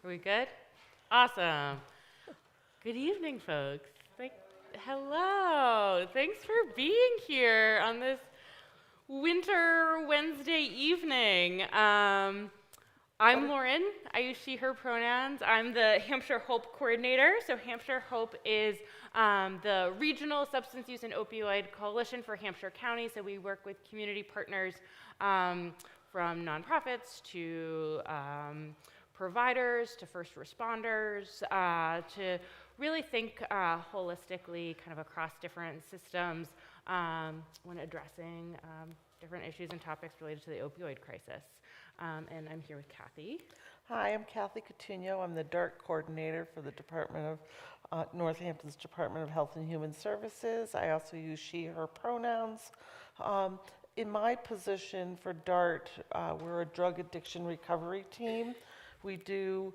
Are we good? Awesome. Good evening, folks. Hello. Thanks for being here on this winter Wednesday evening. I'm Lauren. I use she, her pronouns. I'm the Hampshire HOPE coordinator. So Hampshire HOPE is the regional substance use and opioid coalition for Hampshire County. So we work with community partners from nonprofits to providers to first responders to really think holistically kind of across different systems when addressing different issues and topics related to the opioid crisis. And I'm here with Kathy. Hi, I'm Kathy Coutinho. I'm the DART coordinator for the Department of Northampton's Department of Health and Human Services. I also use she, her pronouns. In my position for DART, we're a drug addiction recovery team. We do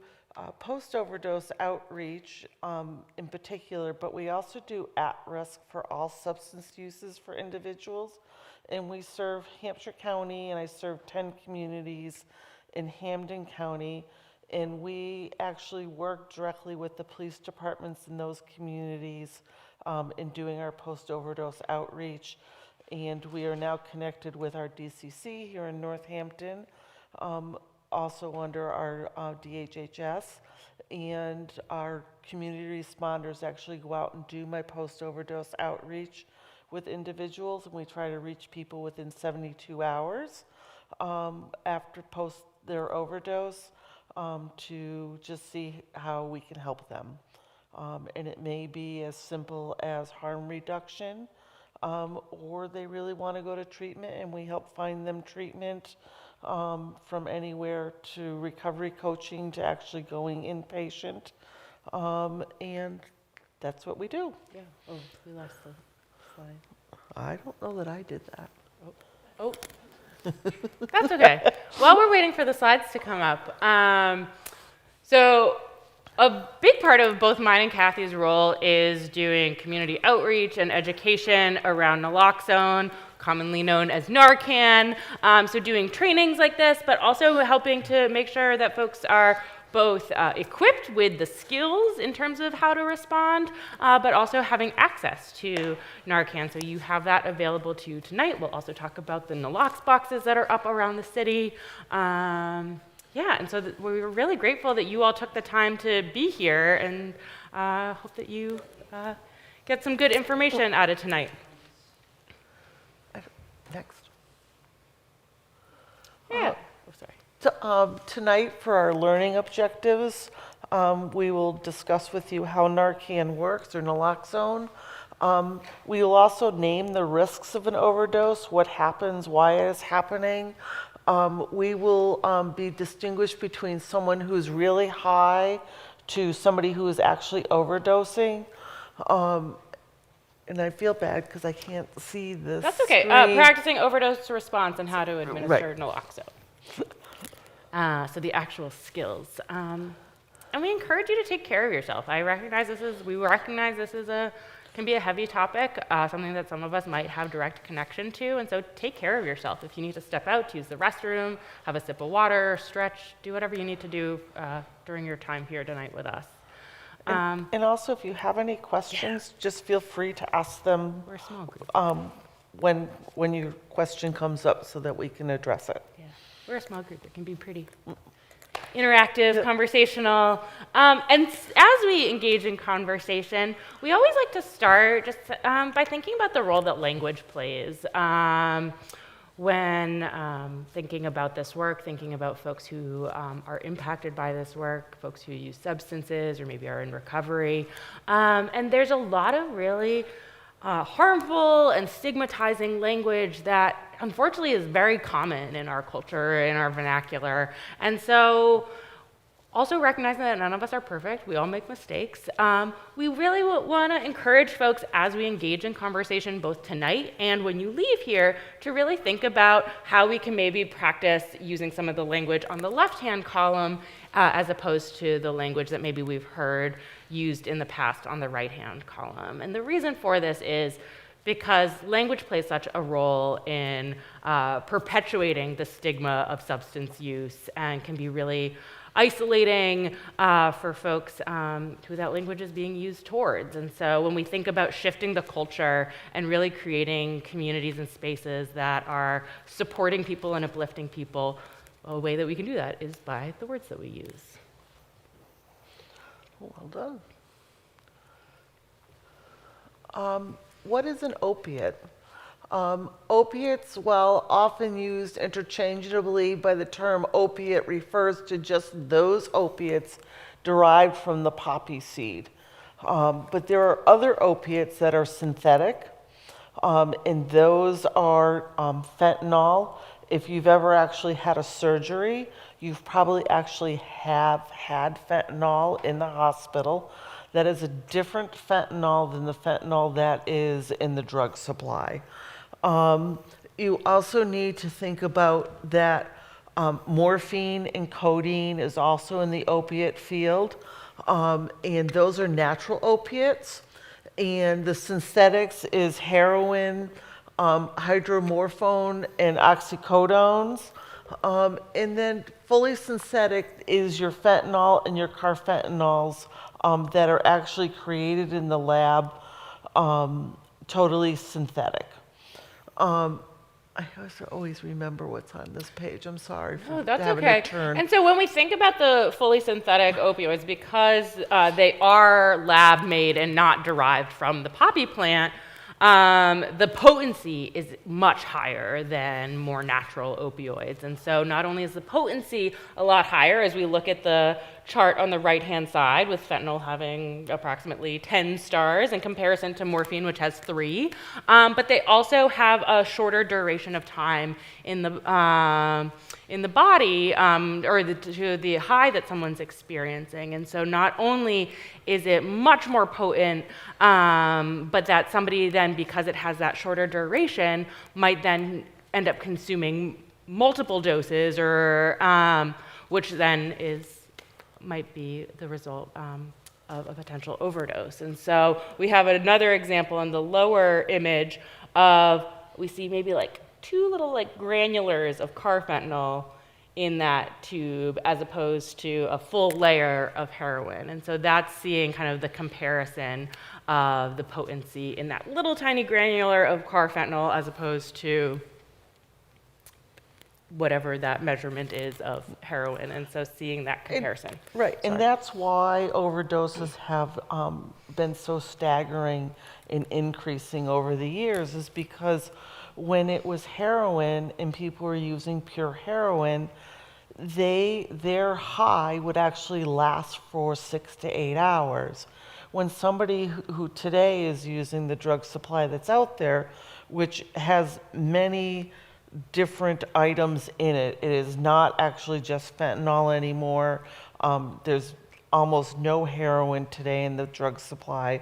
post-overdose outreach in particular, but we also do at-risk for all substance uses for individuals. And we serve Hampshire County, and I serve 10 communities in Hampden County. And we actually work directly with the police departments in those communities in doing our post-overdose outreach. And we are now connected with our DCC here in Northampton, also under our DHHS, and our community responders actually go out and do my post-overdose outreach with individuals, and we try to reach people within 72 hours after post their overdose to just see how we can help them. And it may be as simple as harm reduction, or they really want to go to treatment, and we help find them treatment from anywhere to recovery coaching to actually going inpatient. And that's what we do. Yeah. Oh, we lost the slide. I don't know that I did that. Oh. That's okay. While we're waiting for the slides to come up, so a big part of both mine and Kathy's role is doing community outreach and education around naloxone, commonly known as Narcan. So doing trainings like this, but also helping to make sure that folks are both equipped with the skills in terms of how to respond, but also having access to Narcan. So you have that available to you tonight. We'll also talk about the nalox boxes that are up around the city. Yeah, and so we were really grateful that you all took the time to be here, and hope that you get some good information out of tonight. Next. Yeah. Oh, sorry. So, tonight for our learning objectives, we will discuss with you how Narcan works, or naloxone. We will also name the risks of an overdose, what happens, why it is happening. We will be distinguished between someone who's really high to somebody who is actually overdosing. And I feel bad because I can't see this. That's okay. Practicing overdose response and how to administer naloxone. So the actual skills. And we encourage you to take care of yourself. We recognize this can be a heavy topic, something that some of us might have direct connection to, and so take care of yourself. If you need to step out to use the restroom, have a sip of water, stretch, do whatever you need to do during your time here tonight with us. And also, if you have any questions, just feel free to ask them. We're a small group. When your question comes up so that we can address it. Yeah, we're a small group. It can be pretty interactive, conversational. And as we engage in conversation, we always like to start just by thinking about the role that language plays when thinking about this work, thinking about folks who are impacted by this work, folks who use substances or maybe are in recovery. And there's a lot of really harmful and stigmatizing language that unfortunately is very common in our culture, in our vernacular. And so also recognizing that none of us are perfect, we all make mistakes. We really want to encourage folks as we engage in conversation both tonight and when you leave here to really think about how we can maybe practice using some of the language on the left-hand column as opposed to the language that maybe we've heard used in the past on the right-hand column. And the reason for this is because language plays such a role in perpetuating the stigma of substance use and can be really isolating for folks who that language is being used towards. And so when we think about shifting the culture and really creating communities and spaces that are supporting people and uplifting people, a way that we can do that is by the words that we use. Well done. What is an opiate? Opiates, while often used interchangeably by the term opiate, refers to just those opiates derived from the poppy seed. But there are other opiates that are synthetic, and those are fentanyl. If you've ever actually had a surgery, you've probably actually have had fentanyl in the hospital. That is a different fentanyl than the fentanyl that is in the drug supply. You also need to think about that morphine and codeine is also in the opiate field, and those are natural opiates. And the synthetics is heroin, hydromorphone, and oxycodones. And then fully synthetic is your fentanyl and your carfentanyls that are actually created in the lab, totally synthetic. I always remember what's on this page. I'm sorry for That's having okay. to turn. And so when we think about the fully synthetic opioids, because they are lab made and not derived from the poppy plant, the potency is much higher than more natural opioids. And so not only is the potency a lot higher, as we look at the chart on the right-hand side, with fentanyl having approximately 10 stars in comparison to morphine, which has 3, but they also have a shorter duration of time in the body, or to the high that someone's experiencing. And so not only is it much more potent, but that somebody then, because it has that shorter duration, might then end up consuming multiple doses, or which then might be the result of a potential overdose. And so we have another example in the lower image of, we see maybe like 2 little like granulars of carfentanyl in that tube, as opposed to a full layer of heroin. And so that's seeing kind of the comparison of the potency in that little tiny granular of carfentanyl as opposed to whatever that measurement is of heroin. And so seeing that comparison. Right, and that's why overdoses have been so staggering in increasing over the years, is because when it was heroin and people were using pure heroin, their high would actually last for 6 to 8 hours. When somebody who today is using the drug supply that's out there, which has many different items in it, it is not actually just fentanyl anymore. There's almost no heroin today in the drug supply.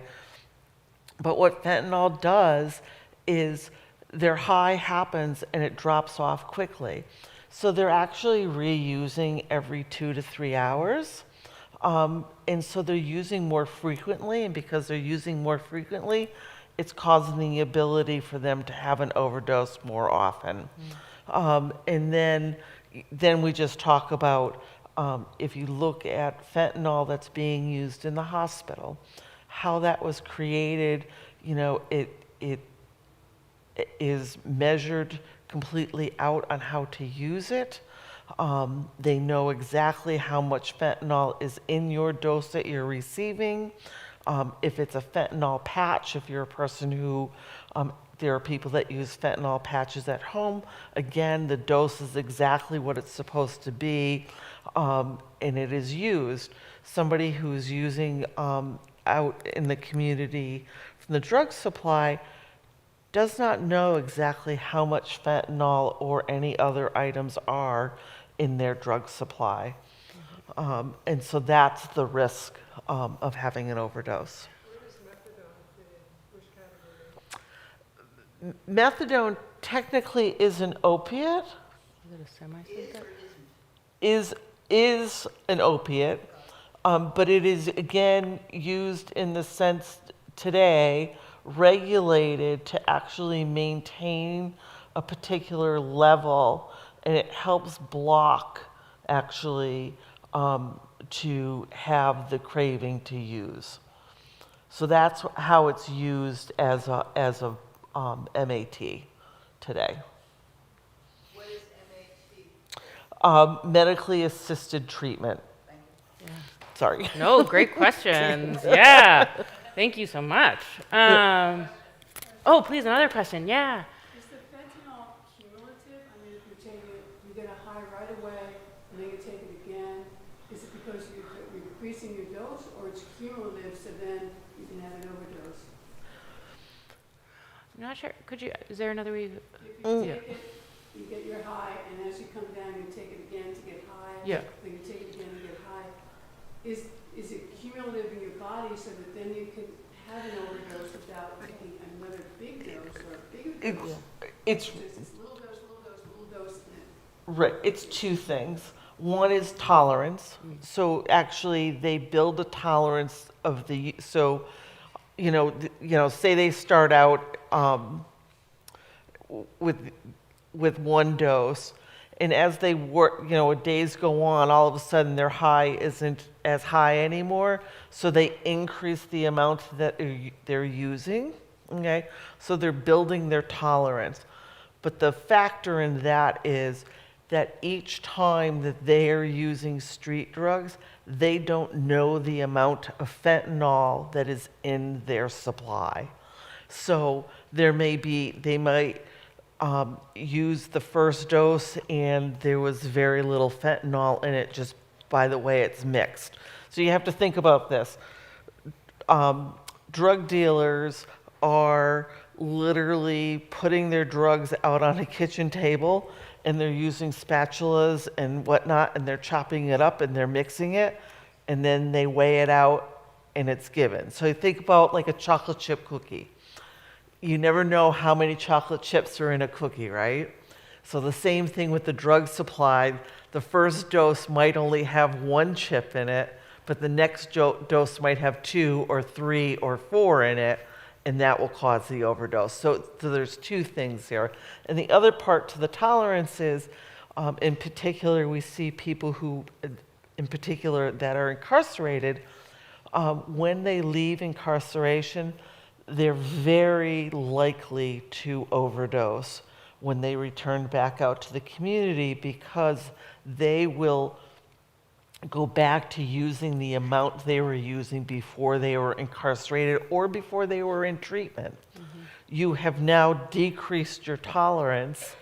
But what fentanyl does is their high happens and it drops off quickly. So they're actually reusing every 2 to 3 hours. And so they're using more frequently, and because they're using more frequently, it's causing the ability for them to have an overdose more often. And then we just talk about, if you look at fentanyl that's being used in the hospital, how that was created, it is measured completely out on how to use it. They know exactly how much fentanyl is in your dose that you're receiving. If it's a fentanyl patch, if you're a person who, there are people that use fentanyl patches at home, again, the dose is exactly what it's supposed to be, and it is used. Somebody who's using out in the community from the drug supply does not know exactly how much fentanyl or any other items are in their drug supply. And so that's the risk of having an overdose. Where does methadone fit in? Which category? Methadone technically is an opiate, Is it a semi-synthetic? is an opiate, but it is again used in the sense today regulated to actually maintain a particular level, and it helps block actually to have the craving to use. So that's how it's used as a MAT today. What is MAT? Medically assisted treatment. Yeah. Sorry. No, great questions. Yeah. Thank you so much. Oh, please, another question. Yeah. Is the fentanyl cumulative? I mean, if you take it, you get a high right away, and then you take it again. Is it because you're increasing your dose, or it's cumulative, so then you can have an overdose? I'm not sure. Is there another way? If you take it, you get your high, and as you come down, you take it again to get high. Yeah. Then you take it again to get high. Is it cumulative in your body so that then you can have an overdose without taking another big dose or a bigger dose? It's Just this little dose, little dose, and then right. It's two things. One is tolerance. So actually, they build a tolerance of the. So, say they start out with one dose, and as they work, days go on, all of a sudden their high isn't as high anymore. So they increase the amount that they're using. Okay, so they're building their tolerance. But the factor in that is that each time that they are using street drugs, they don't know the amount of fentanyl that is in their supply. So they might use the first dose and there was very little fentanyl in it just by the way it's mixed. So you have to think about this. Drug dealers are literally putting their drugs out on a kitchen table, and they're using spatulas and whatnot, and they're chopping it up and they're mixing it, and then they weigh it out and it's given. So you think about like a chocolate chip cookie. You never know how many chocolate chips are in a cookie, right? So the same thing with the drug supply. The first dose might only have one chip in it, but the next dose might have 2 or 3 or 4 in it, and that will cause the overdose. So there's two things here. And the other part to the tolerance is, in particular, we see people who, in particular, that are incarcerated, when they leave incarceration, they're very likely to overdose when they return back out to the community, because they will go back to using the amount they were using before they were incarcerated or before they were in treatment. Mm-hmm. You have now decreased your tolerance,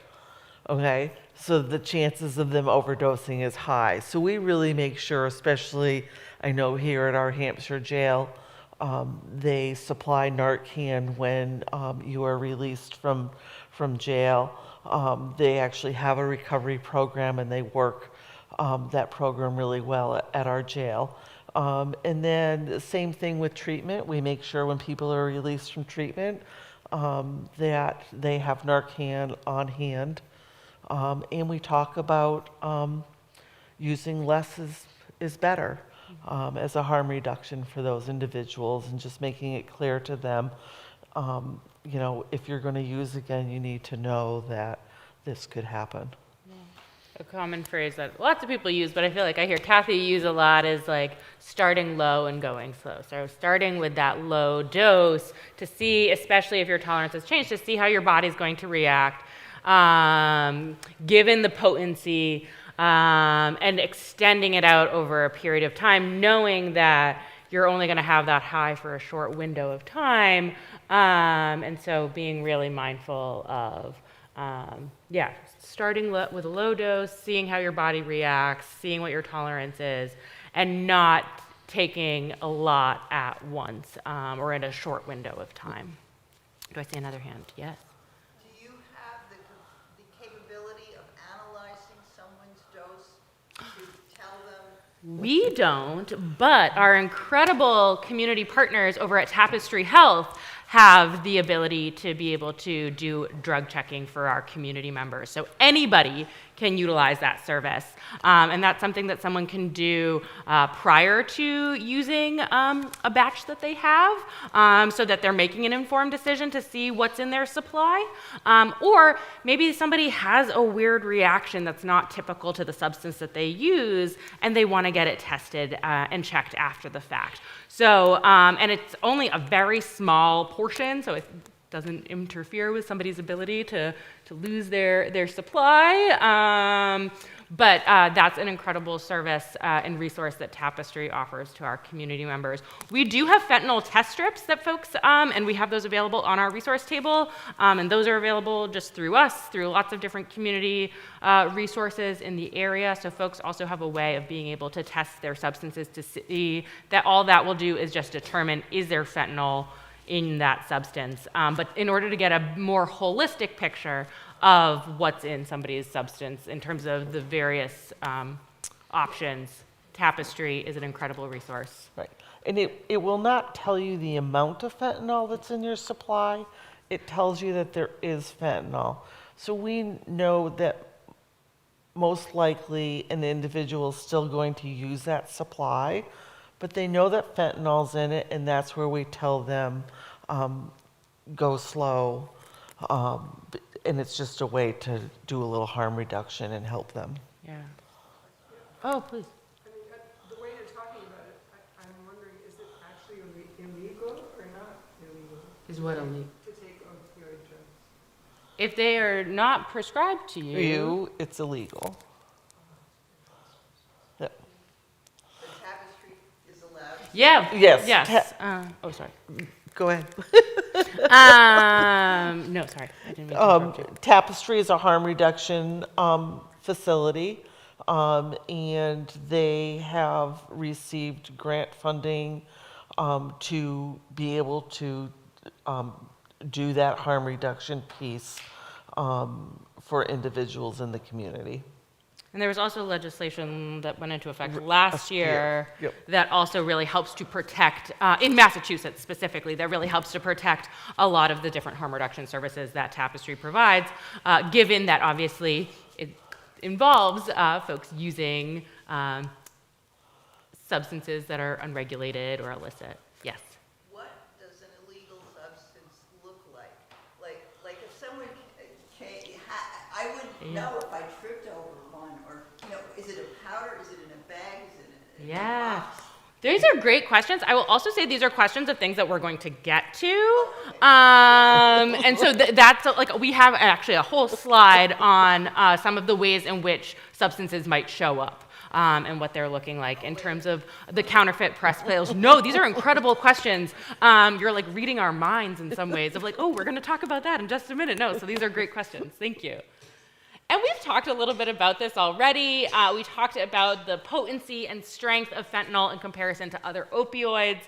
okay? So the chances of them overdosing is high. So we really make sure, especially I know here at our Hampshire jail, they supply Narcan when you are released from jail. They actually have a recovery program, and they work that program really well at our jail. And then the same thing with treatment. We make sure when people are released from treatment that they have Narcan on hand. And we talk about using less is better as a harm reduction for those individuals, and just making it clear to them, if you're going to use again, you need to know that this could happen. A common phrase that lots of people use, but I feel like I hear Kathy use a lot, is like starting low and going slow. So starting with that low dose to see, especially if your tolerance has changed, to see how your body's going to react, given the potency, and extending it out over a period of time, knowing that you're only going to have that high for a short window of time. And so being really mindful of, starting with a low dose, seeing how your body reacts, seeing what your tolerance is, and not taking a lot at once or in a short window of time. Do I see another hand? Yes. Do you have the capability of analyzing someone's dose to tell them? We don't, but our incredible community partners over at Tapestry Health have the ability to be able to do drug checking for our community members. So anybody can utilize that service. And that's something that someone can do prior to using a batch that they have, so that they're making an informed decision to see what's in their supply. Or maybe somebody has a weird reaction that's not typical to the substance that they use, and they want to get it tested and checked after the fact. So, and it's only a very small portion, so it doesn't interfere with somebody's ability to lose their supply. But that's an incredible service and resource that Tapestry offers to our community members. We do have fentanyl test strips that folks, and we have those available on our resource table, and those are available just through us, through lots of different community resources in the area. So folks also have a way of being able to test their substances to see that all that will do is just determine, is there fentanyl in that substance. But in order to get a more holistic picture of what's in somebody's substance in terms of the various options, Tapestry is an incredible resource. Right. And it will not tell you the amount of fentanyl that's in your supply. It tells you that there is fentanyl. So we know that most likely an individual is still going to use that supply, but they know that fentanyl's in it, and that's where we tell them, go slow. And it's just a way to do a little harm reduction and help them. Yeah. Oh, please. I mean, the way you're talking about it, I'm wondering, is it actually illegal or not illegal Is what illegal? to take opioid drugs? If they are not prescribed to you, It's illegal. Yeah. The Tapestry is allowed. yeah. Yes. Yes. Oh, sorry. Go ahead. No, sorry. I didn't mean to interrupt you. Tapestry is a harm reduction facility, and they have received grant funding to be able to do that harm reduction piece for individuals in the community. And there was also legislation that went into effect last year Yep. that also really helps to protect, in Massachusetts specifically, that really helps to protect a lot of the different harm reduction services that Tapestry provides, given that obviously it involves folks using substances that are unregulated or illicit. Yes. What does an illegal substance look like? Like if someone I would know if I tripped over one, or, is it a powder, is it in a bag, is it in a Yeah. box? These are great questions. I will also say these are questions of things that we're going to get to. And so that's like, we have actually a whole slide on some of the ways in which substances might show up. And what they're looking like in terms of the counterfeit press pills. No, these are incredible questions. You're like reading our minds in some ways of like, oh, we're going to talk about that in just a minute. No, so these are great questions. Thank you. And we've talked a little bit about this already. We talked about the potency and strength of fentanyl in comparison to other opioids,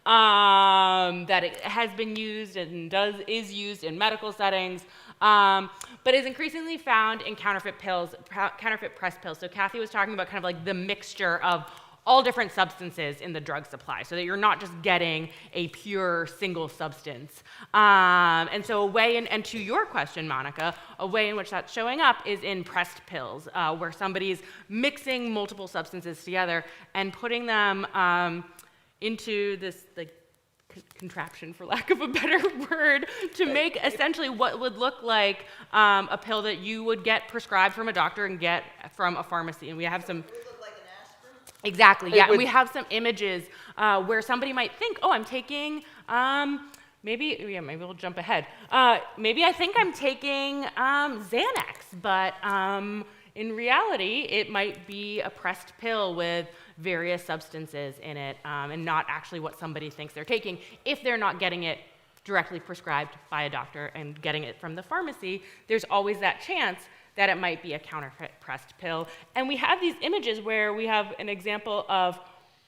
that it has been used and is used in medical settings, but is increasingly found in counterfeit press pills. So Kathy was talking about kind of like the mixture of all different substances in the drug supply, so that you're not just getting a pure single substance. And so a way, and to your question, Monica, a way in which that's showing up is in pressed pills, where somebody's mixing multiple substances together and putting them into this like contraption, for lack of a better word, to make essentially what would look like a pill that you would get prescribed from a doctor and get from a pharmacy. And we have some. It would look like an aspirin? Exactly, yeah. And we have some images where somebody might think, oh, I'm taking, maybe we'll jump ahead. Maybe I think I'm taking Xanax, but in reality, it might be a pressed pill with various substances in it, and not actually what somebody thinks they're taking. If they're not getting it directly prescribed by a doctor and getting it from the pharmacy, there's always that chance that it might be a counterfeit pressed pill. And we have these images where we have an example of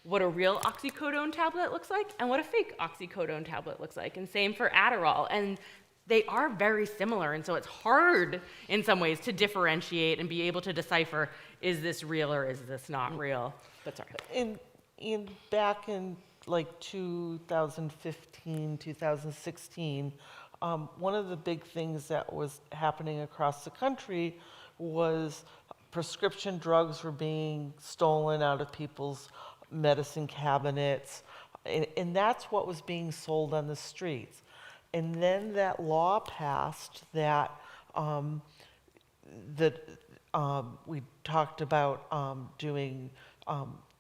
what a real oxycodone tablet looks like and what a fake oxycodone tablet looks like, and same for Adderall. And they are very similar, and so it's hard in some ways to differentiate and be able to decipher, is this real or is this not real? But sorry. In back in like 2015, 2016, one of the big things that was happening across the country was prescription drugs were being stolen out of people's medicine cabinets, and that's what was being sold on the streets. And then that law passed that we talked about doing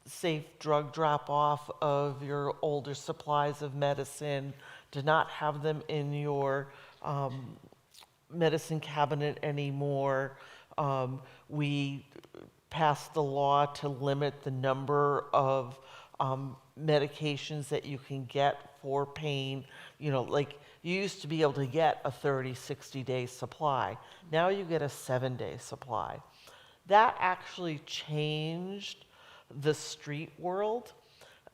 safe drug drop-off of your older supplies of medicine, to not have them in your medicine cabinet anymore. We passed the law to limit the number of medications that you can get for pain. You know, like you used to be able to get a 30, 60-day supply. Now you get a 7-day supply. That actually changed the street world.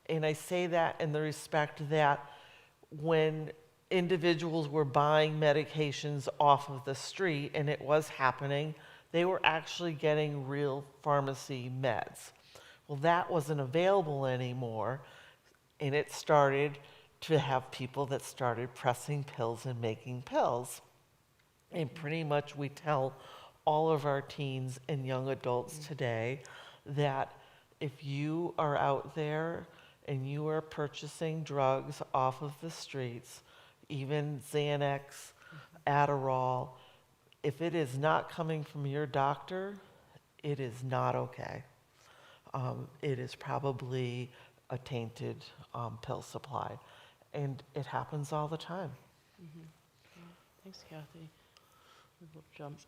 And I say that in the respect that when individuals were buying medications off of the street, and it was happening, they were actually getting real pharmacy meds. Well, that wasn't available anymore, and it started to have people that started pressing pills and making pills. And pretty much we tell all of our teens and young adults today that if you are out there and you are purchasing drugs off of the streets, even Xanax, Adderall, if it is not coming from your doctor, it is not okay. It is probably a tainted pill supply. And it happens all the time. Thanks, Kathy. We'll jump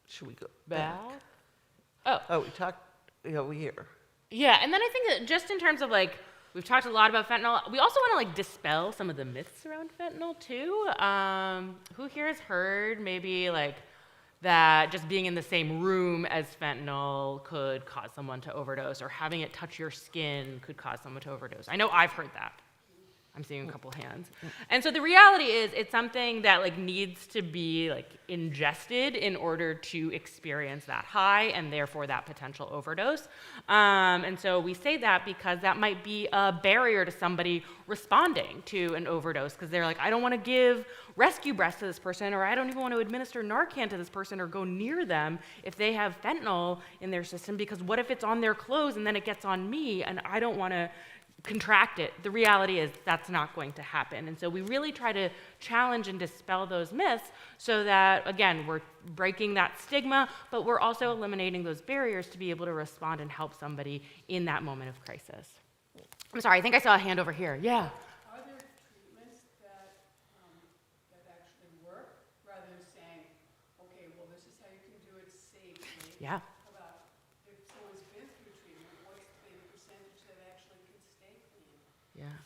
Should we go back. back? Oh, we talked over here. Yeah, and then I think that just in terms of like, we've talked a lot about fentanyl. We also want to like dispel some of the myths around fentanyl too. Who here has heard maybe like that just being in the same room as fentanyl could cause someone to overdose, or having it touch your skin could cause someone to overdose? I know I've heard that. I'm seeing a couple hands. And so the reality is it's something that like needs to be like ingested in order to experience that high and therefore that potential overdose. And so we say that because that might be a barrier to somebody responding to an overdose, because they're like, I don't want to give rescue breaths to this person, or I don't even want to administer Narcan to this person or go near them if they have fentanyl in their system, because what if it's on their clothes and then it gets on me and I don't want to contract it. The reality is that's not going to happen. And so we really try to challenge and dispel those myths so that, again, we're breaking that stigma, but we're also eliminating those barriers to be able to respond and help somebody in that moment of crisis. I'm sorry, I think I saw a hand over here. Yeah. Are there treatments that actually work, rather than saying, okay, well, this is how you can do it safely? Yeah. How about if someone's been through treatment, what's the percentage that actually can stay clean? Yeah.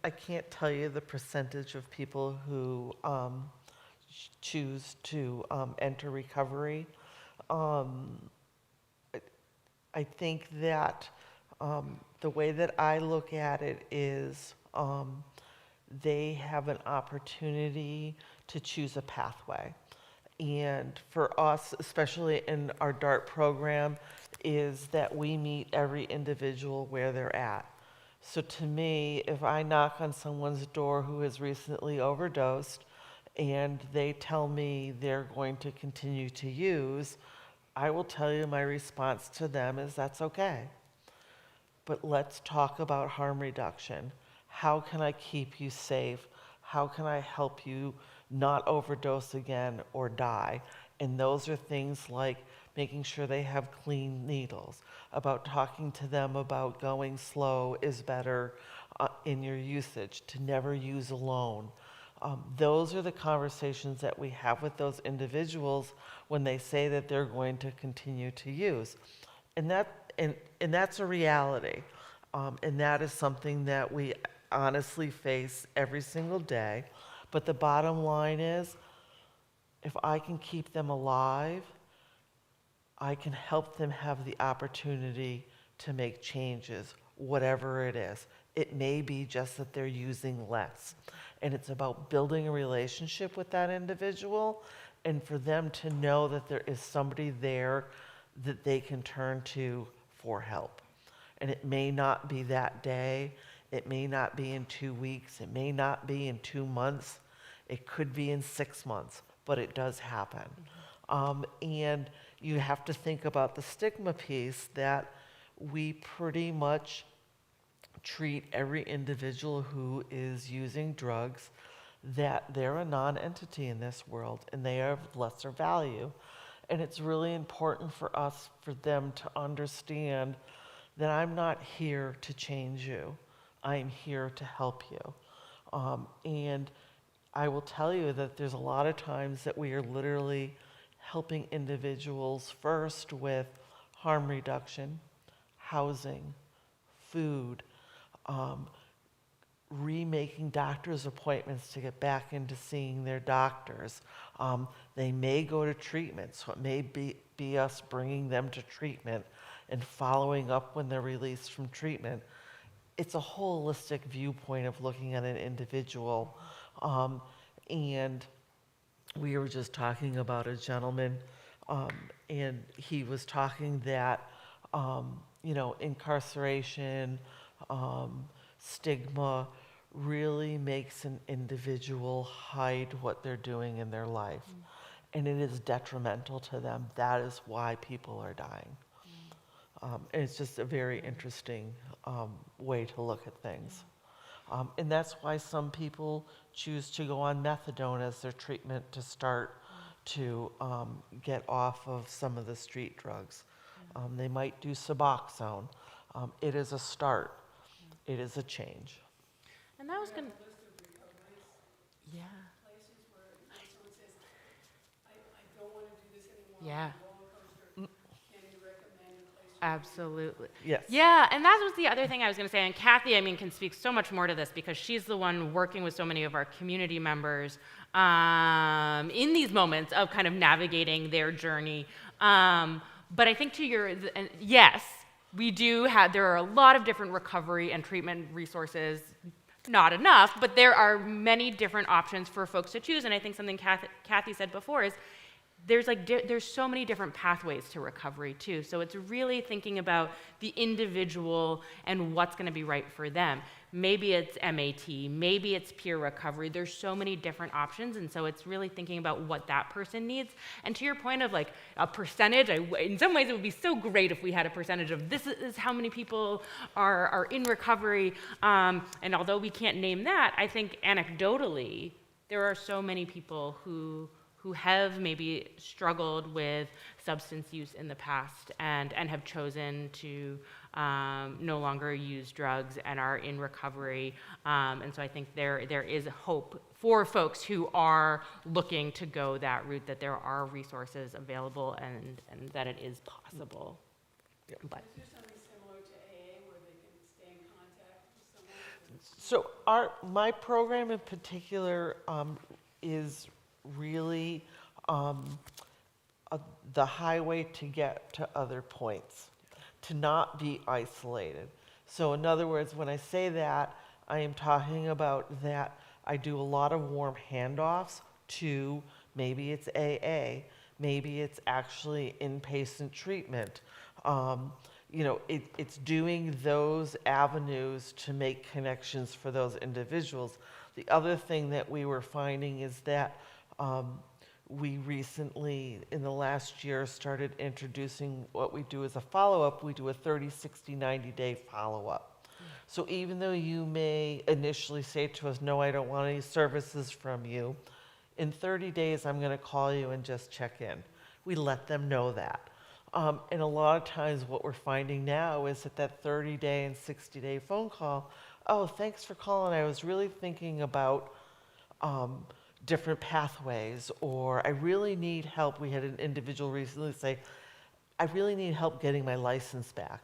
I can't tell you the percentage of people who choose to enter recovery. I think that the way that I look at it is they have an opportunity to choose a pathway. And for us, especially in our DART program, is that we meet every individual where they're at. So to me, if I knock on someone's door who has recently overdosed and they tell me they're going to continue to use, I will tell you my response to them is that's okay. But let's talk about harm reduction. How can I keep you safe? How can I help you not overdose again or die? And those are things like making sure they have clean needles, about talking to them about going slow is better in your usage, to never use alone. Those are the conversations that we have with those individuals when they say that they're going to continue to use. And that's a reality. And that is something that we honestly face every single day. But the bottom line is, if I can keep them alive, I can help them have the opportunity to make changes, whatever it is. It may be just that they're using less. And it's about building a relationship with that individual and for them to know that there is somebody there that they can turn to for help. And it may not be that day. It may not be in 2 weeks. It may not be in 2 months. It could be in 6 months, but it does happen. And you have to think about the stigma piece that we pretty much treat every individual who is using drugs that they're a non-entity in this world and they are of lesser value. And it's really important for us, for them to understand that I'm not here to change you. I'm here to help you. And I will tell you that there's a lot of times that we are literally helping individuals first with harm reduction, housing, food, remaking doctor's appointments to get back into seeing their doctors. They may go to treatment, so it may be us bringing them to treatment and following up when they're released from treatment. It's a holistic viewpoint of looking at an individual. And we were just talking about a gentleman, and he was talking that, incarceration, stigma really makes an individual hide what they're doing in their life. And it is detrimental to them. That is why people are dying. And it's just a very interesting way to look at things. And that's why some people choose to go on methadone as their treatment to start to get off of some of the street drugs. They might do Suboxone. It is a start. It is a change. And that was going to, yeah, Places where someone says, I don't want to do this anymore. yeah, Roller coaster, can you recommend a place? absolutely. Yes. Yeah, and that was the other thing I was going to say. And Kathy, can speak so much more to this because she's the one working with so many of our community members in these moments of kind of navigating their journey. But I think yes, we do have, there are a lot of different recovery and treatment resources. Not enough, but there are many different options for folks to choose. And I think something Kathy said before is there's so many different pathways to recovery too. So it's really thinking about the individual and what's going to be right for them. Maybe it's MAT, maybe it's peer recovery. There's so many different options, and so it's really thinking about what that person needs. And to your point of like a percentage, in some ways it would be so great if we had a percentage of this is how many people are in recovery. And although we can't name that, I think anecdotally there are so many people who have maybe struggled with substance use in the past and have chosen to no longer use drugs and are in recovery. And so I think there is hope for folks who are looking to go that route, that there are resources available and that it is possible. Yeah. But Is there something similar to AA where they can stay in contact with someone? So my program in particular is really the highway to get to other points, to not be isolated. So in other words, when I say that, I am talking about that I do a lot of warm handoffs to maybe it's AA, maybe it's actually inpatient treatment. It's doing those avenues to make connections for those individuals. The other thing that we were finding is that we recently, in the last year, started introducing what we do as a follow-up. We do a 30, 60, 90-day follow-up. So even though you may initially say to us, no, I don't want any services from you, in 30 days, I'm going to call you and just check in. We let them know that. And a lot of times what we're finding now is that 30-day and 60-day phone call, oh, thanks for calling. I was really thinking about different pathways, or I really need help. We had an individual recently say, I really need help getting my license back.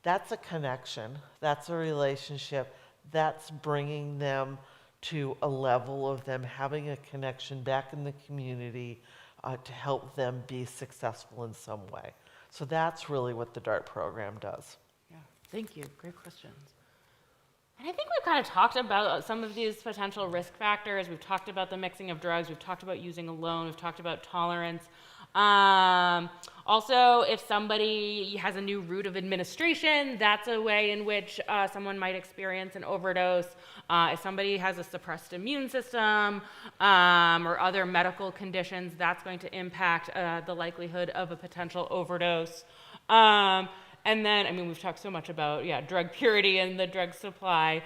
That's a connection. That's a relationship. That's bringing them to a level of them having a connection back in the community to help them be successful in some way. So that's really what the DART program does. yeah, thank you. Great questions. And I think we've kind of talked about some of these potential risk factors. We've talked about the mixing of drugs. We've talked about using alone. We've talked about tolerance. Also, if somebody has a new route of administration, that's a way in which someone might experience an overdose. If somebody has a suppressed immune system or other medical conditions, that's going to impact the likelihood of a potential overdose. And then, I mean, we've talked so much about, drug purity and the drug supply.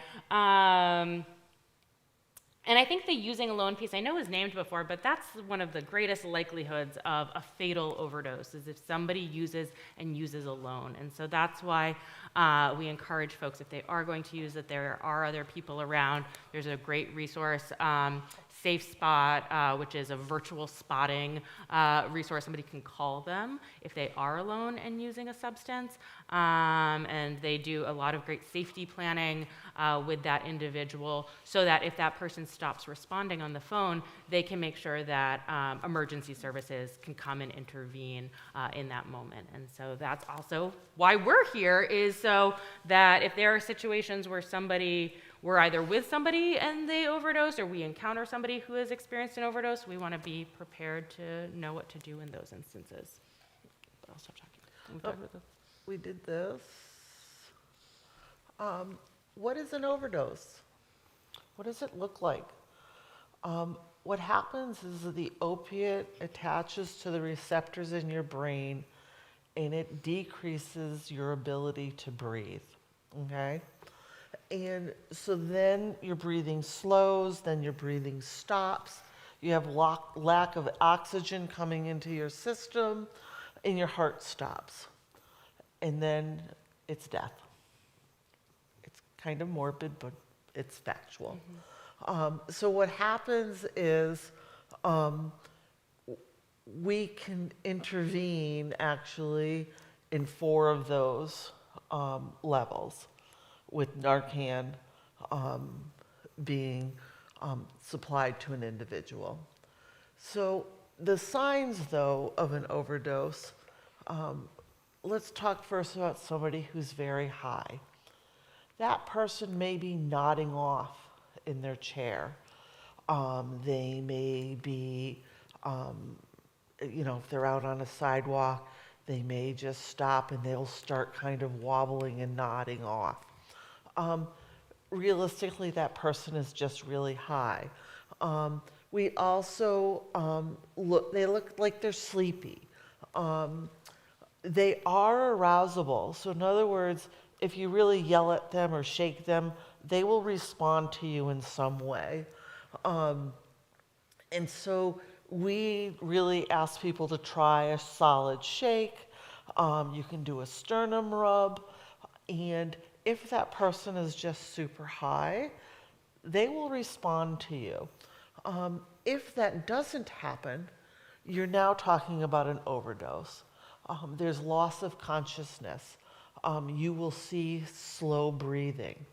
And I think the using alone piece, I know was named before, but that's one of the greatest likelihoods of a fatal overdose, is if somebody uses and uses alone. And so that's why we encourage folks, if they are going to use it, there are other people around. There's a great resource, Safe Spot, which is a virtual spotting resource. Somebody can call them if they are alone and using a substance. And they do a lot of great safety planning with that individual, so that if that person stops responding on the phone, they can make sure that emergency services can come and intervene in that moment. And so that's also why we're here, is so that if there are situations where we're either with somebody and they overdose, or we encounter somebody who has experienced an overdose, we want to be prepared to know what to do in those instances. But I'll stop talking. We've talked about this. We did this. What is an overdose? What does it look like? What happens is that the opiate attaches to the receptors in your brain, and it decreases your ability to breathe, okay? And so then your breathing slows, then your breathing stops, you have lack of oxygen coming into your system, and your heart stops. And then it's death. It's kind of morbid, but it's factual. So what happens is we can intervene actually in 4 of those levels, with Narcan being supplied to an individual. So the signs, though, of an overdose, let's talk first about somebody who's very high. That person may be nodding off in their chair. They may be, if they're out on a sidewalk, they may just stop and they'll start kind of wobbling and nodding off. Realistically, that person is just really high. We also they look like they're sleepy. They are arousable. So in other words, if you really yell at them or shake them, they will respond to you in some way. And so we really ask people to try a solid shake. You can do a sternum rub. And if that person is just super high, they will respond to you. If that doesn't happen, you're now talking about an overdose. There's loss of consciousness. You will see slow breathing.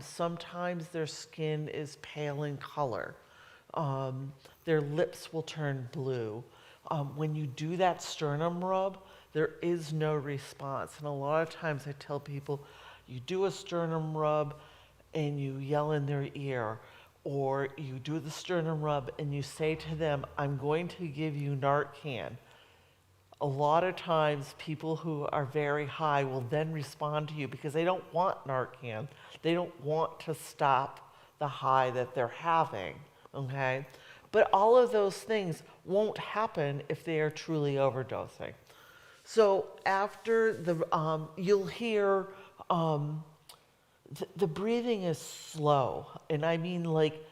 Sometimes their skin is pale in color. Their lips will turn blue. When you do that sternum rub, there is no response. And a lot of times I tell people, you do a sternum rub and you yell in their ear, or you do the sternum rub and you say to them, I'm going to give you Narcan. A lot of times people who are very high will then respond to you because they don't want Narcan. They don't want to stop the high that they're having, okay? But all of those things won't happen if they are truly overdosing. So after the, you'll hear the breathing is slow. And I mean, like,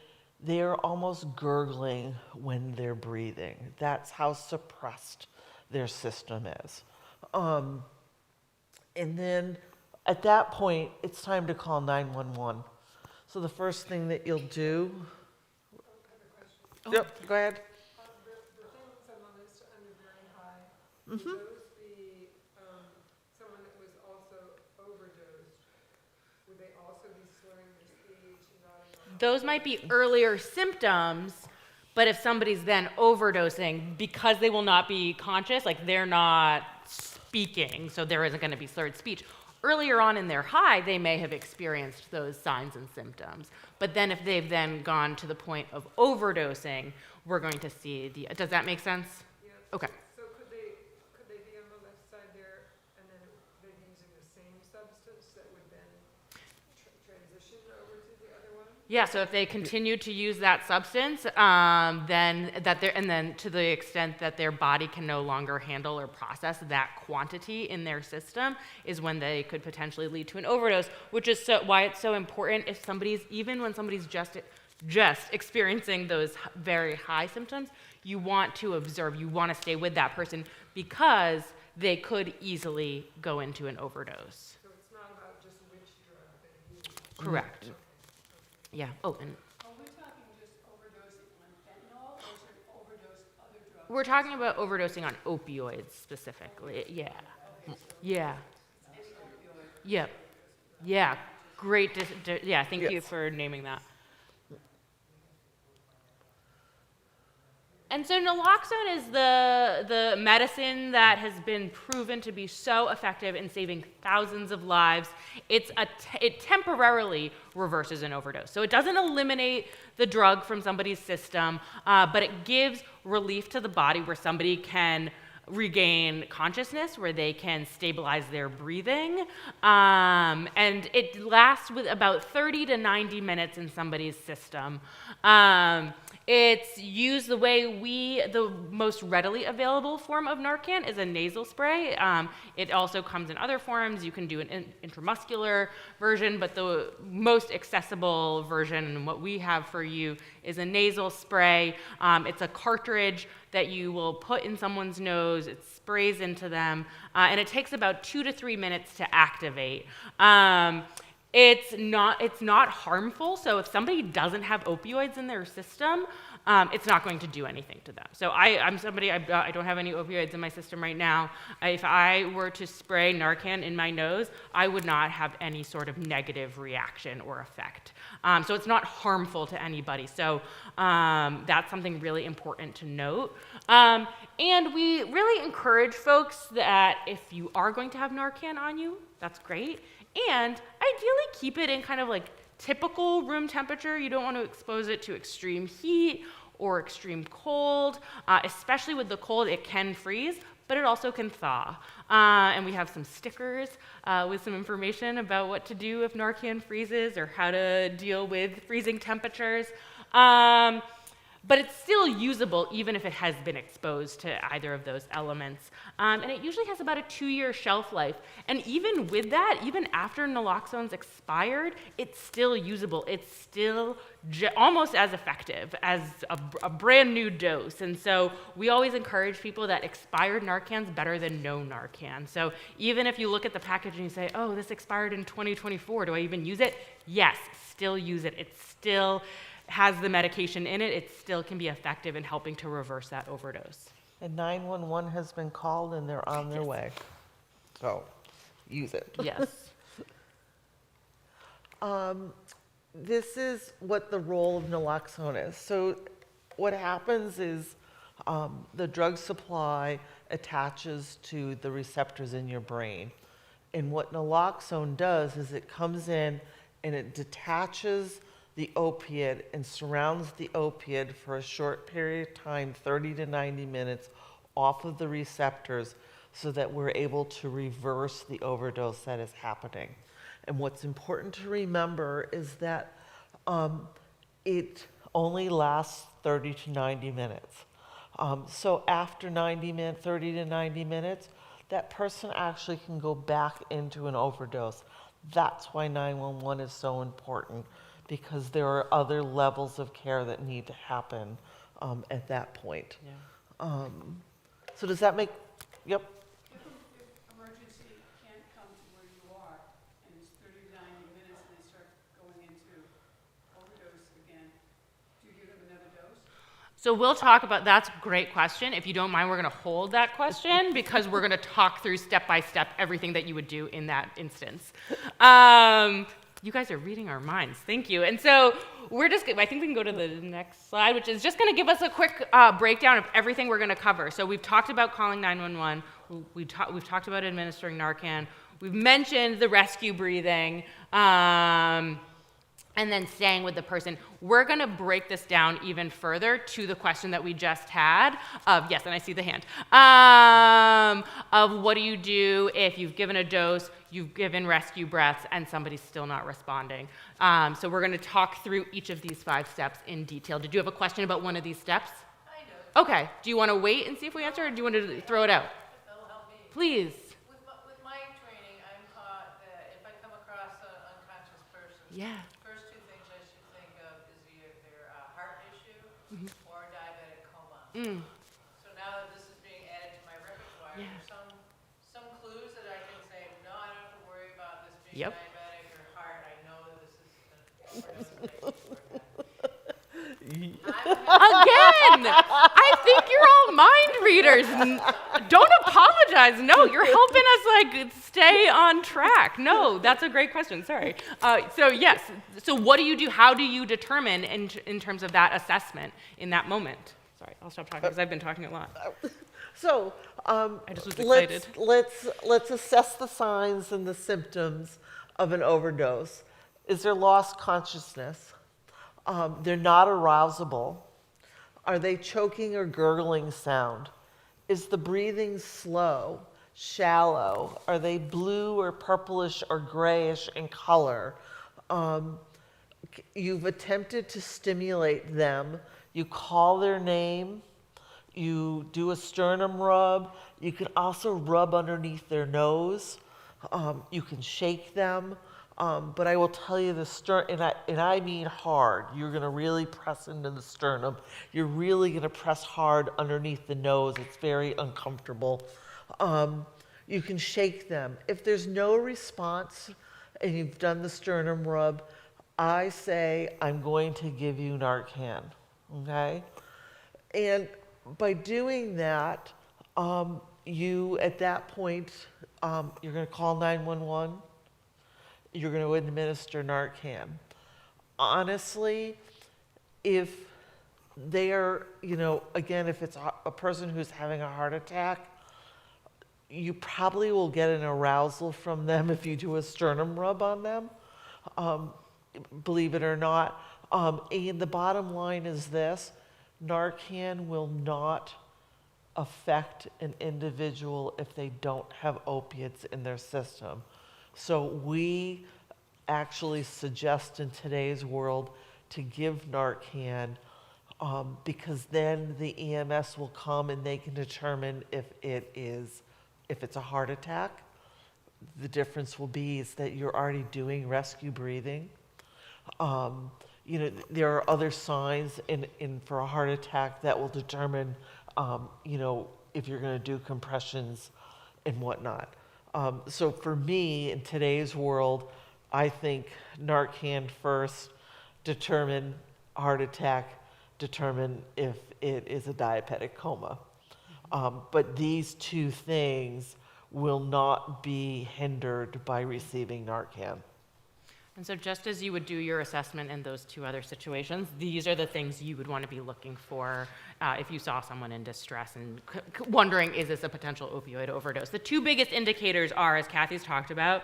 they're almost gurgling when they're breathing. That's how suppressed their system is. And then at that point, it's time to call 911. So the first thing that you'll do. Yep, go ahead. The things on the list under very high, would those be someone that was also overdosed? Would they also be slurring their speech and nodding off? Those might be earlier symptoms, but if somebody's then overdosing, because they will not be conscious, like they're not speaking, so there isn't going to be slurred speech. Earlier on in their high, they may have experienced those signs and symptoms. But then if they've then gone to the point of overdosing, we're going to see does that make sense? Yeah. Okay. So Yeah, so if they continue to use that substance, then to the extent that their body can no longer handle or process that quantity in their system is when they could potentially lead to an overdose, which is why it's so important if even when somebody's just experiencing those very high symptoms, you want to observe, you want to stay with that person because they could easily go into an overdose. So it's not about just which drug they use. Correct. Yeah. Oh, and Are we talking just overdosing on fentanyl, or is it overdose other drugs? we're talking about overdosing on opioids specifically. Yeah. Yeah. Yep. Yeah. Great. Yeah. Thank you Yes. for naming that. And so naloxone is the medicine that has been proven to be so effective in saving thousands of lives. It temporarily reverses an overdose. So it doesn't eliminate the drug from somebody's system, but it gives relief to the body where somebody can regain consciousness, where they can stabilize their breathing. And it lasts with about 30 to 90 minutes in somebody's system. It's used the most readily available form of Narcan is a nasal spray. It also comes in other forms. You can do an intramuscular version, but the most accessible version, and what we have for you, is a nasal spray. It's a cartridge that you will put in someone's nose. It sprays into them, and it takes about 2 to 3 minutes to activate. It's not harmful, so if somebody doesn't have opioids in their system, it's not going to do anything to them. So I'm somebody, I don't have any opioids in my system right now. If I were to spray Narcan in my nose, I would not have any sort of negative reaction or effect. So it's not harmful to anybody. So that's something really important to note. And we really encourage folks that if you are going to have Narcan on you, that's great. And ideally keep it in kind of like typical room temperature. You don't want to expose it to extreme heat or extreme cold. Especially with the cold, it can freeze, but it also can thaw. And we have some stickers with some information about what to do if Narcan freezes or how to deal with freezing temperatures. But it's still usable even if it has been exposed to either of those elements. And it usually has about a 2-year shelf life. And even with that, even after naloxone's expired, it's still usable. It's still almost as effective as a brand new dose. And so we always encourage people that expired Narcan's better than no Narcan. So even if you look at the package and you say, oh, this expired in 2024, do I even use it? Yes, still use it. It still has the medication in it. It still can be effective in helping to reverse that overdose. And 911 has been called and they're on their way. So use it. Yes. This is what the role of naloxone is. So what happens is the drug supply attaches to the receptors in your brain. And what naloxone does is it comes in and it detaches the opiate and surrounds the opiate for a short period of time, 30 to 90 minutes, off of the receptors so that we're able to reverse the overdose that is happening. And what's important to remember is that it only lasts 30 to 90 minutes. So after 30 to 90 minutes, that person actually can go back into an overdose. That's why 911 is so important, because there are other levels of care that need to happen at that point. Yeah. So does that make, yep. If emergency can't come to where you are, and it's 30 to 90 minutes, and they start going into overdose again, do you give them another dose? So we'll talk about, that's a great question. If you don't mind, we're going to hold that question because we're going to talk through step by step everything that you would do in that instance. You guys are reading our minds. Thank you. And so I think we can go to the next slide, which is just going to give us a quick breakdown of everything we're going to cover. So we've talked about calling 911. We've talked about administering Narcan. We've mentioned the rescue breathing. and then staying with the person. We're gonna break this down even further to the question that we just had of, yes, and I see the hand, of what do you do if you've given a dose, you've given rescue breaths, and somebody's still not responding. So we're gonna talk through each of these 5 steps in detail. Did you have a question about one of these steps? I do. Okay, do you wanna wait and see if we answer, or do you want to throw it out? That'll help me. Please. With my training, I'm taught that if I come across an unconscious person, Yeah. first 2 things I should think of is either a heart issue or diabetic coma. So now that this is being added to my repertoire, Yeah. there's some clues that I can say, no, I don't have to worry about this being Yep. diabetic or heart. I know that this is going to Again, I think you're all mind readers. Don't apologize. No, you're helping us like stay on track. No, that's a great question. Sorry. So yes. So what do you do? How do you determine in terms of that assessment in that moment? Sorry, I'll stop talking because I've been talking a lot. So I just was excited. let's assess the signs and the symptoms of an overdose. Is there lost consciousness? They're not arousable. Are they choking or gurgling sound? Is the breathing slow, shallow? Are they blue or purplish or grayish in color? You've attempted to stimulate them. You call their name. You do a sternum rub. You can also rub underneath their nose. You can shake them. But I will tell you the sternum, and I mean hard. You're going to really press into the sternum. You're really going to press hard underneath the nose. It's very uncomfortable. You can shake them. If there's no response and you've done the sternum rub, I say, I'm going to give you Narcan, okay? And by doing that, you, at that point, you're going to call 911. You're going to administer Narcan. Honestly, if they're, again, if it's a person who's having a heart attack, you probably will get an arousal from them if you do a sternum rub on them, believe it or not. And the bottom line is this: Narcan will not affect an individual if they don't have opiates in their system. So we actually suggest in today's world to give Narcan because then the EMS will come and they can determine if it's a heart attack. The difference will be is that you're already doing rescue breathing. There are other signs for a heart attack that will determine, if you're going to do compressions and whatnot. So for me, in today's world, I think Narcan first, determine heart attack, determine if it is a diabetic coma. But these 2 things will not be hindered by receiving Narcan. And so just as you would do your assessment in those 2 other situations, these are the things you would want to be looking for if you saw someone in distress and wondering, is this a potential opioid overdose? The 2 biggest indicators are, as Kathy's talked about,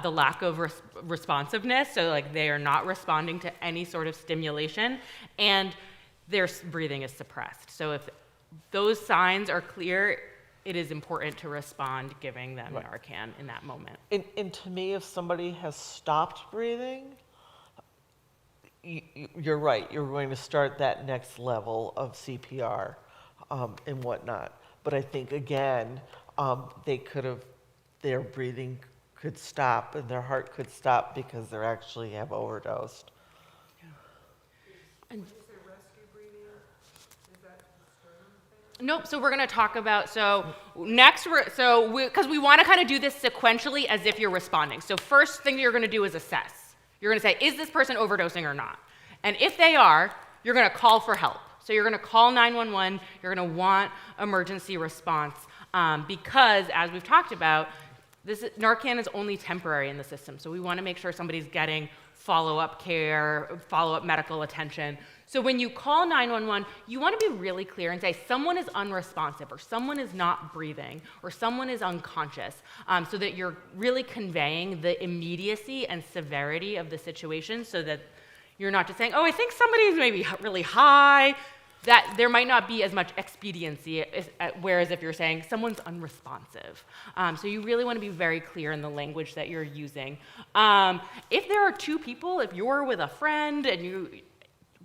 the lack of responsiveness, so like they are not responding to any sort of stimulation, and their breathing is suppressed. So if those signs are clear, it is important to respond giving them Narcan in that moment. And to me, if somebody has stopped breathing, you're right. You're going to start that next level of CPR and whatnot. But I think, again, their breathing could stop and their heart could stop because they actually have overdosed. And Is there rescue breathing? Is that the sternum thing? nope, so we're going to talk about, because we want to kind of do this sequentially as if you're responding. So first thing you're going to do is assess. You're going to say, is this person overdosing or not? And if they are, you're going to call for help. So you're going to call 911, you're going to want emergency response because, as we've talked about, Narcan is only temporary in the system, so we want to make sure somebody's getting follow-up care, follow-up medical attention. So when you call 911, you want to be really clear and say someone is unresponsive, or someone is not breathing, or someone is unconscious, so that you're really conveying the immediacy and severity of the situation, so that you're not just saying, oh, I think somebody's maybe really high, that there might not be as much expediency, whereas if you're saying someone's unresponsive. So you really want to be very clear in the language that you're using. If there are two people, if you're with a friend and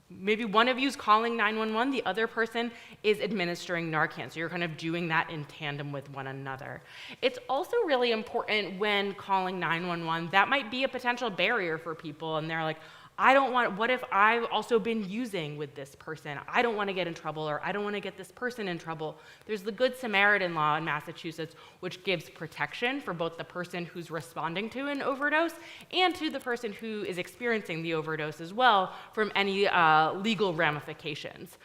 maybe one of you's calling 911, the other person is administering Narcan, so you're kind of doing that in tandem with one another. It's also really important when calling 911, that might be a potential barrier for people, and they're like, what if I've also been using with this person? I don't want to get in trouble, or I don't want to get this person in trouble. There's the Good Samaritan law in Massachusetts, which gives protection for both the person who's responding to an overdose and to the person who is experiencing the overdose as well from any legal ramifications.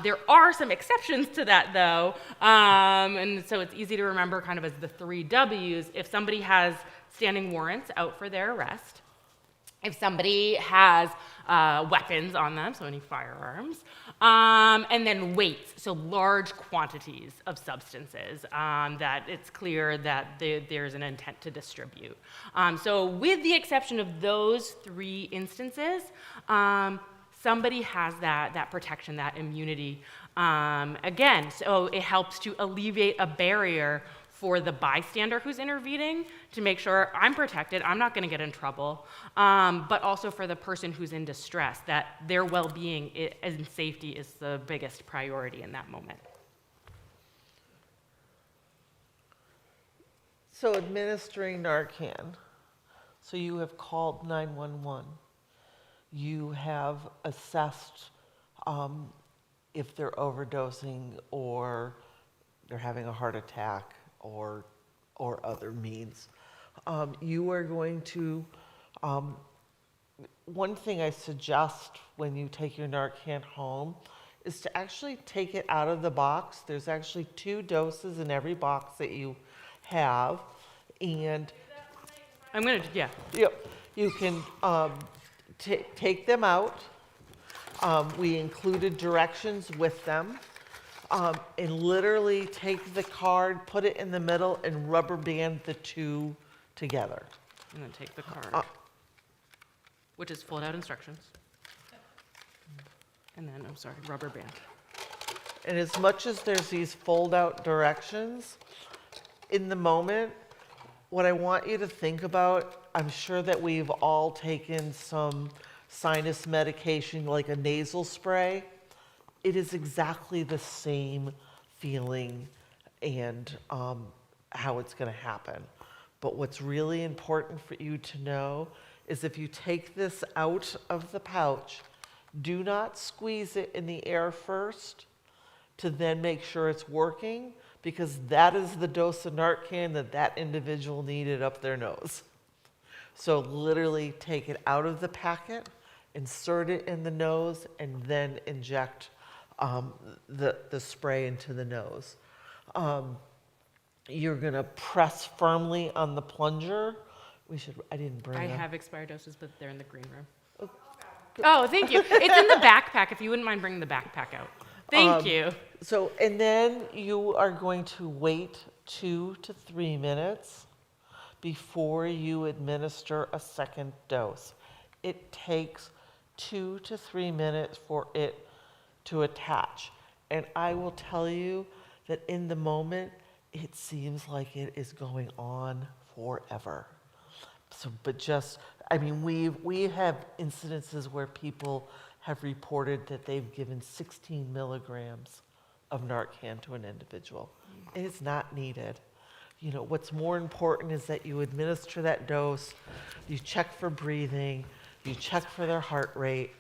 There are some exceptions to that, though, and so it's easy to remember kind of as the 3 W's. If somebody has standing warrants out for their arrest, if somebody has weapons on them, so any firearms, and then weights, so large quantities of substances that it's clear that there's an intent to distribute. So with the exception of those 3 instances, somebody has that protection, that immunity. Again, so it helps to alleviate a barrier for the bystander who's intervening to make sure I'm protected, I'm not going to get in trouble, but also for the person who's in distress, that their well-being and safety is the biggest priority in that moment. So administering Narcan, so you have called 911. You have assessed if they're overdosing or they're having a heart attack or other means. You are going to, one thing I suggest when you take your Narcan home is to actually take it out of the box. There's actually 2 doses in every box that you have, and I'm gonna, yeah. yep, you can take them out. We included directions with them. And literally take the card, put it in the middle, and rubber band the 2 together. And then take the card, which is fold out instructions. And then, I'm sorry, rubber band. And as much as there's these fold out directions, in the moment, what I want you to think about, I'm sure that we've all taken some sinus medication like a nasal spray. It is exactly the same feeling and how it's going to happen. But what's really important for you to know is if you take this out of the pouch, do not squeeze it in the air first to then make sure it's working, because that is the dose of Narcan that individual needed up their nose. So literally take it out of the packet, insert it in the nose, and then inject the spray into the nose. You're gonna press firmly on the plunger. I didn't bring I them. have expired doses, but they're in the green room. Oh, thank you. It's in the backpack, if you wouldn't mind bringing the backpack out. Thank you. So, and then you are going to wait 2 to 3 minutes before you administer a second dose. It takes 2 to 3 minutes for it to attach. And I will tell you that in the moment, it seems like it is going on forever. So, but just, I mean, we have incidences where people have reported that they've given 16 milligrams of Narcan to an individual. It is not needed. You know, what's more important is that you administer that dose, you check for breathing, you check for their heart rate,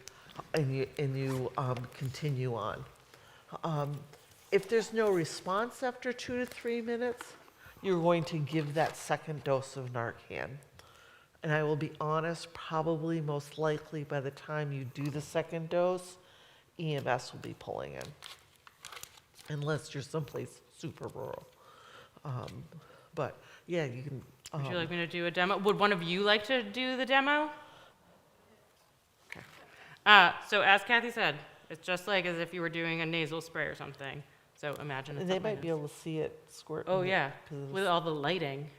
and you continue on. If there's no response after 2 to 3 minutes, you're going to give that second dose of Narcan. And I will be honest, probably most likely by the time you do the second dose, EMS will be pulling in, unless you're someplace super rural. But yeah, you can Would you like me to do a demo? Would one of you like to do the demo? Okay. So as Kathy said, it's just like as if you were doing a nasal spray or something. So imagine it's And they something might be this. able to see it squirt. Oh yeah, 'cause of with all the lighting.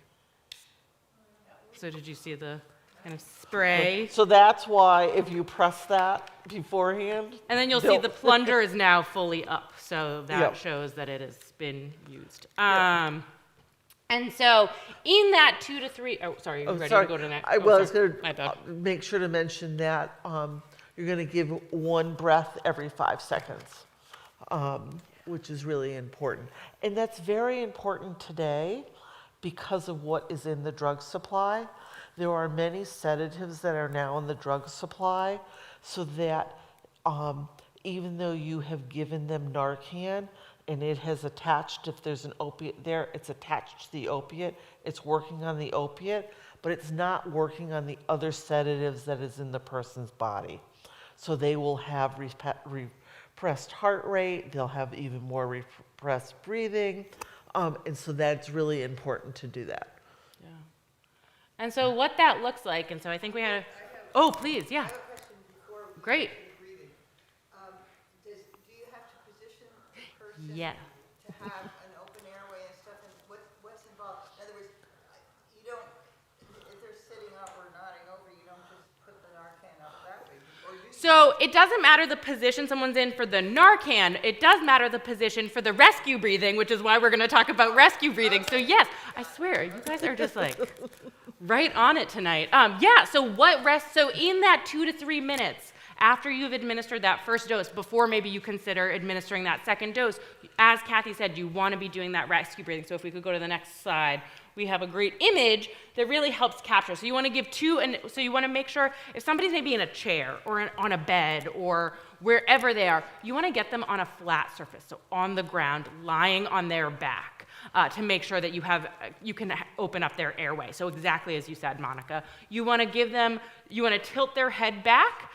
So did you see the kind of spray? So that's why if you press that beforehand. And then you'll see they'll- the plunger is now fully up, so that Yep. shows that it has been used. And so in that 2 to 3, oh, sorry, Oh, you ready sorry. to go to the next? I Oh, was sorry. going My bad. to make sure to mention that you're going to give one breath every 5 seconds, which is really important. And that's very important today because of what is in the drug supply. There are many sedatives that are now in the drug supply, so that even though you have given them Narcan and it has attached, if there's an opiate there, it's attached to the opiate, it's working on the opiate, but it's not working on the other sedatives that is in the person's body. So they will have repressed heart rate, they'll have even more repressed breathing, and so that's really important to do that. Yeah. And so what that looks like, and so I think we had, oh, please, yeah. I have a question before we Great. get to breathing. Do you have to position the person Yeah. to have an open airway and stuff, and what's involved? In other words, you don't, if they're sitting up or nodding over, you don't just put the Narcan up that way, or you So it doesn't matter the position someone's in for the Narcan, it does matter the position for the rescue breathing, which is why we're going to talk about rescue breathing. So yes, I swear, you guys are just like right on it tonight. Yeah, so so in that 2 to 3 minutes after you've administered that first dose, before maybe you consider administering that second dose, as Kathy said, you want to be doing that rescue breathing. So if we could go to the next slide, we have a great image that really helps capture. So you want to give two, and so you want to make sure if somebody's maybe in a chair or on a bed or wherever they are, you want to get them on a flat surface, so on the ground, lying on their back, to make sure that you can open up their airway. So exactly as you said, Monica, you want to tilt their head back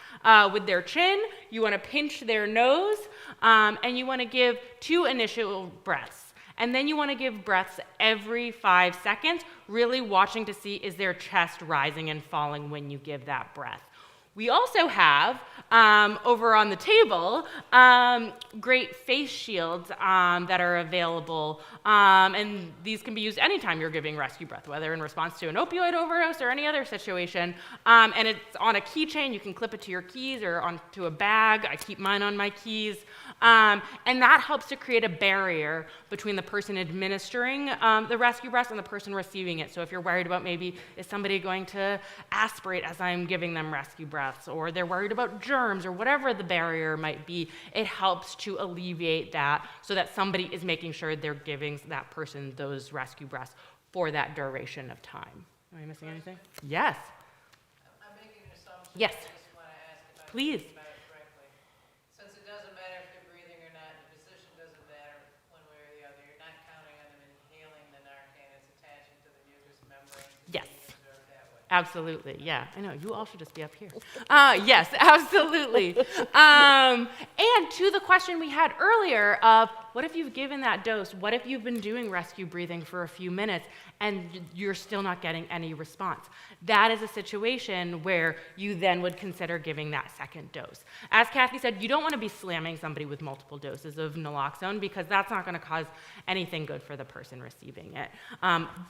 with their chin, you want to pinch their nose, and you want to give 2 initial breaths. And then you want to give breaths every 5 seconds, really watching to see is their chest rising and falling when you give that breath. We also have, over on the table, great face shields that are available, and these can be used anytime you're giving rescue breath, whether in response to an opioid overdose or any other situation. And it's on a keychain. You can clip it to your keys or onto a bag. I keep mine on my keys. And that helps to create a barrier between the person administering the rescue breath and the person receiving it. So if you're worried about maybe is somebody going to aspirate as I'm giving them rescue breaths, or they're worried about germs or whatever the barrier might be, it helps to alleviate that so that somebody is making sure they're giving that person those rescue breaths for that duration of time. Am I missing anything? Yes. I'm making an assumption. Yes. I just want to ask if I'm Please. thinking about it correctly. Since it doesn't matter if they're breathing or not, the position doesn't matter one way or the other, you're not counting on them inhaling the Narcan, it's attaching to the mucous membrane. Yes. Observed that way. Absolutely, yeah. I know, you all should just be up here. Yes, absolutely. And to the question we had earlier of, what if you've given that dose? What if you've been doing rescue breathing for a few minutes and you're still not getting any response? That is a situation where you then would consider giving that second dose. As Kathy said, you don't want to be slamming somebody with multiple doses of naloxone because that's not going to cause anything good for the person receiving it.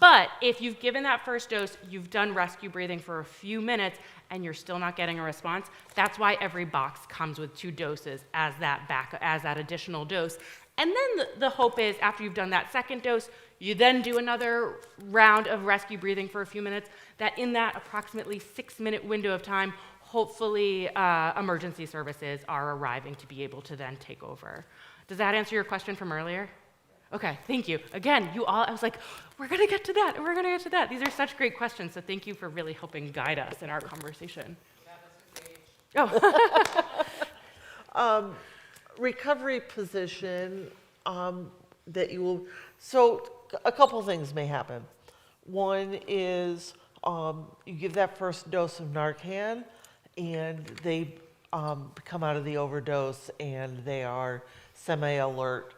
But if you've given that first dose, you've done rescue breathing for a few minutes, and you're still not getting a response, that's why every box comes with 2 doses as that additional dose. And then the hope is after you've done that second dose, you then do another round of rescue breathing for a few minutes, that in that approximately 6-minute window of time, hopefully emergency services are arriving to be able to then take over. Does that answer your question from earlier? Okay, thank you. Again, I was like, we're going to get to that, and we're going to get to that. These are such great questions, so thank you for really helping guide us in our conversation. Oh. Recovery position that you will, so a couple things may happen. One is you give that first dose of Narcan and they come out of the overdose and they are semi-alert.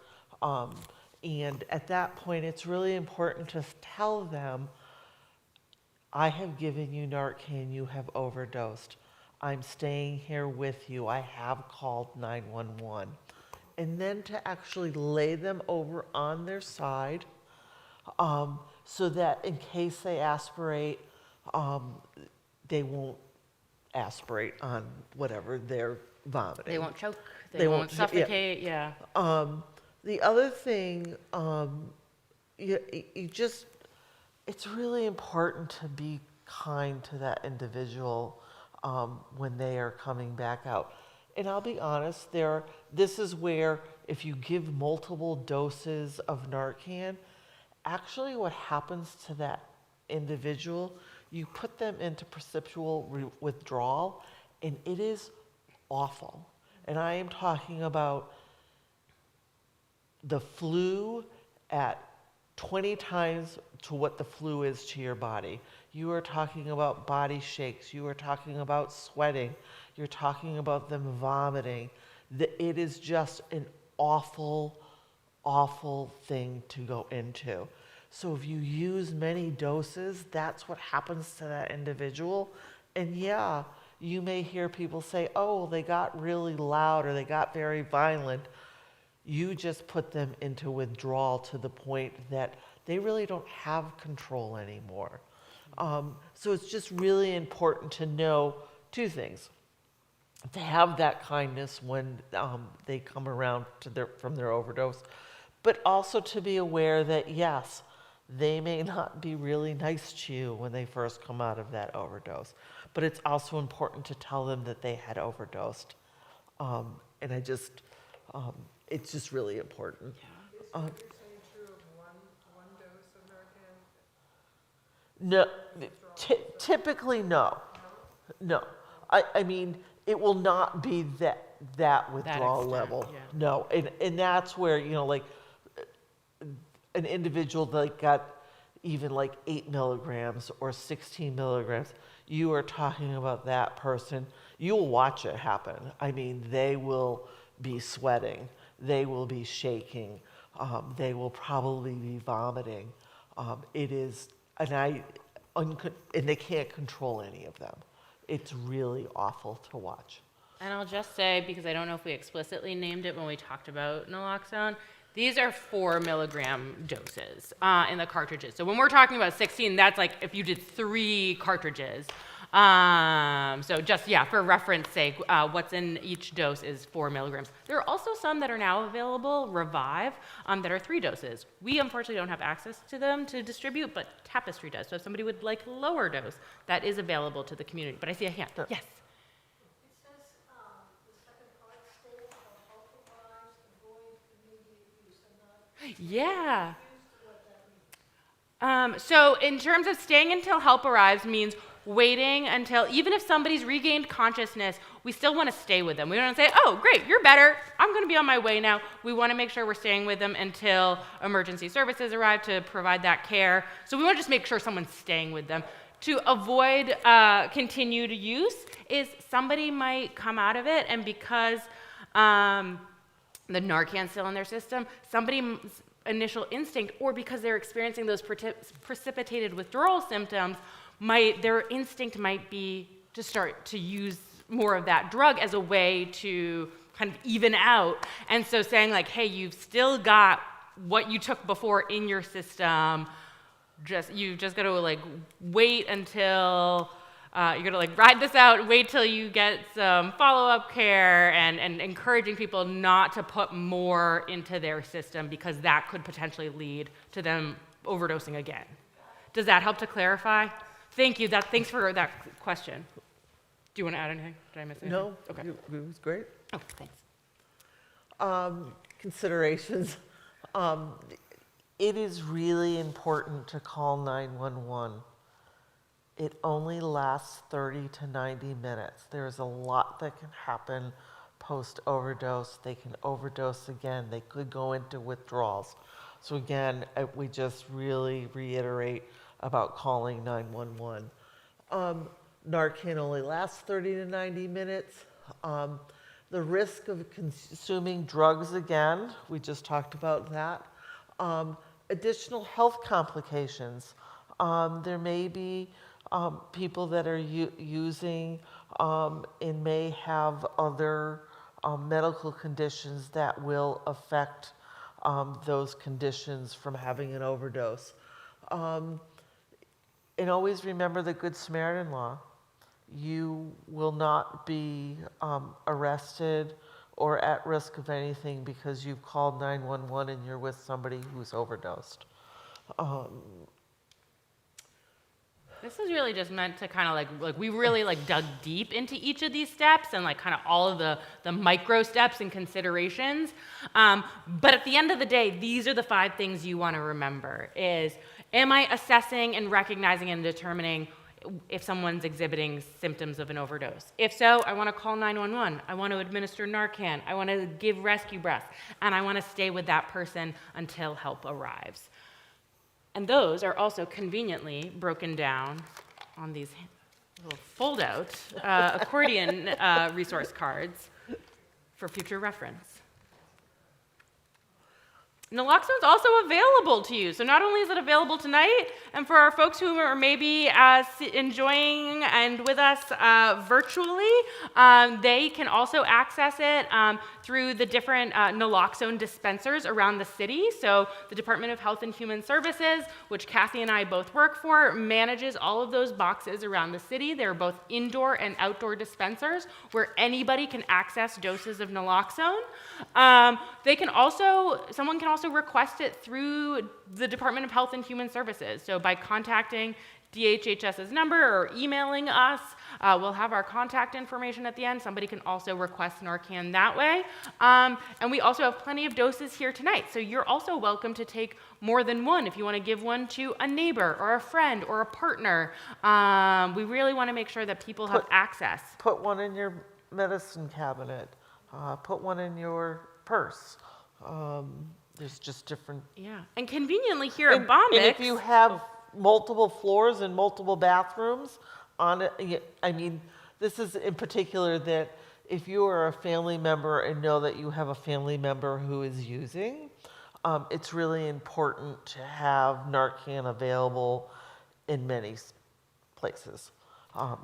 And at that point, it's really important to tell them I have given you Narcan, you have overdosed. I'm staying here with you. I have called 911. And then to actually lay them over on their side, so that in case they aspirate, they won't aspirate on whatever they're vomiting. They won't choke, they, They won't won't- yeah. suffocate, yeah. The other thing, you just, it's really important to be kind to that individual when they are coming back out. And I'll be honest, this is where if you give multiple doses of Narcan, actually what happens to that individual, you put them into perceptual withdrawal, and it is awful. And I am talking about the flu at 20 times to what the flu is to your body. You are talking about body shakes. You are talking about sweating. You're talking about them vomiting. It is just an awful, awful thing to go into. So if you use many doses, that's what happens to that individual. And yeah, you may hear people say, oh, they got really loud or they got very violent. You just put them into withdrawal to the point that they really don't have control anymore. So it's just really important to know two things. To have that kindness when they come around from their overdose, but also to be aware that yes, they may not be really nice to you when they first come out of that overdose, but it's also important to tell them that they had overdosed. And it's just really important. Is what you're saying true of one dose of Narcan? No, typically no. No, I mean, it will not be that withdrawal extent, level. yeah. No, and that's where, like an individual that got even like 8 milligrams or 16 milligrams, you are talking about that person. You'll watch it happen. I mean, they will be sweating. They will be shaking. They will probably be vomiting. It is, and they can't control any of them. It's really awful to watch. And I'll just say, because I don't know if we explicitly named it when we talked about naloxone, these are 4 milligram doses in the cartridges. So when we're talking about 16, that's like if you did 3 cartridges. So just, yeah, for reference sake, what's in each dose is 4 milligrams. There are also some that are now available, Revive, that are 3 doses. We unfortunately don't have access to them to distribute, but Tapestry does. So if somebody would like lower dose, that is available to the community. But I see a hand. Yes. It says, the second part states of authorized avoid immediate use. I'm not Yeah. used to what that means. So in terms of staying until help arrives means waiting until, even if somebody's regained consciousness, we still want to stay with them. We don't want to say, oh, great, you're better. I'm going to be on my way now. We want to make sure we're staying with them until emergency services arrive to provide that care. So we want to just make sure someone's staying with them. To avoid continued use is somebody might come out of it, and because the Narcan's still in their system, somebody's initial instinct, or because they're experiencing those precipitated withdrawal symptoms, their instinct might be to start to use more of that drug as a way to kind of even out. And so saying like, hey, you've still got what you took before in your system. You just got to like wait until you're going to like ride this out, wait till you get some follow-up care, and encouraging people not to put more into their system because that could potentially lead to them overdosing again. Does that help to clarify? Thank you. Thanks for that question. Do you want to add anything? Did I miss anything? No, Okay. it was great. Oh, thanks. Considerations. It is really important to call 911. It only lasts 30 to 90 minutes. There's a lot that can happen post-overdose. They can overdose again. They could go into withdrawals. So again, we just really reiterate about calling 911. Narcan only lasts 30 to 90 minutes. The risk of consuming drugs again, we just talked about that. Additional health complications. There may be people that are using and may have other medical conditions that will affect those conditions from having an overdose. And always remember the Good Samaritan law. You will not be arrested or at risk of anything because you've called 911 and you're with somebody who's overdosed. This is really just meant to kind of like we really like dug deep into each of these steps and like kind of all of the micro steps and considerations. But at the end of the day, these are the 5 things you want to remember is, am I assessing and recognizing and determining if someone's exhibiting symptoms of an overdose? If so, I want to call 911. I want to administer Narcan. I want to give rescue breaths. And I want to stay with that person until help arrives. And those are also conveniently broken down on these little fold-out accordion resource cards for future reference. Naloxone is also available to you. So not only is it available tonight, and for our folks who are maybe enjoying and with us virtually, they can also access it through the different naloxone dispensers around the city. So the Department of Health and Human Services, which Kathy and I both work for, manages all of those boxes around the city. They're both indoor and outdoor dispensers where anybody can access doses of naloxone. Someone can also request it through the Department of Health and Human Services. So by contacting DHHS's number or emailing us, we'll have our contact information at the end. Somebody can also request Narcan that way. And we also have plenty of doses here tonight. So you're also welcome to take more than one if you want to give one to a neighbor or a friend or a partner. We really want to make sure that people have access. Put one in your medicine cabinet. Put one in your purse. There's just different. Yeah, and conveniently here at Bombix. And if you have multiple floors and multiple bathrooms on it, I mean, this is in particular that if you are a family member and know that you have a family member who is using, it's really important to have Narcan available in many places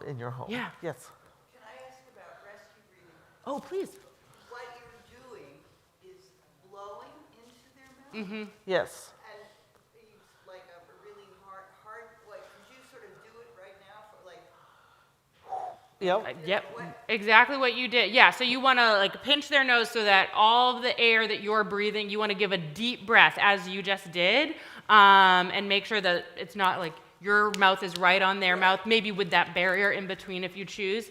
in your home. Yeah. Yes. Can I ask about rescue breathing? Oh, please. What you're doing is blowing into their mouth? Yes. And it's like a really hard, like, could you sort of do it right now for like, Yep. Yep, exactly what you did. Yeah, so you want to like pinch their nose so that all of the air that you're breathing, you want to give a deep breath as you just did, and make sure that it's not like your mouth is right on their mouth, maybe with that barrier in between if you choose,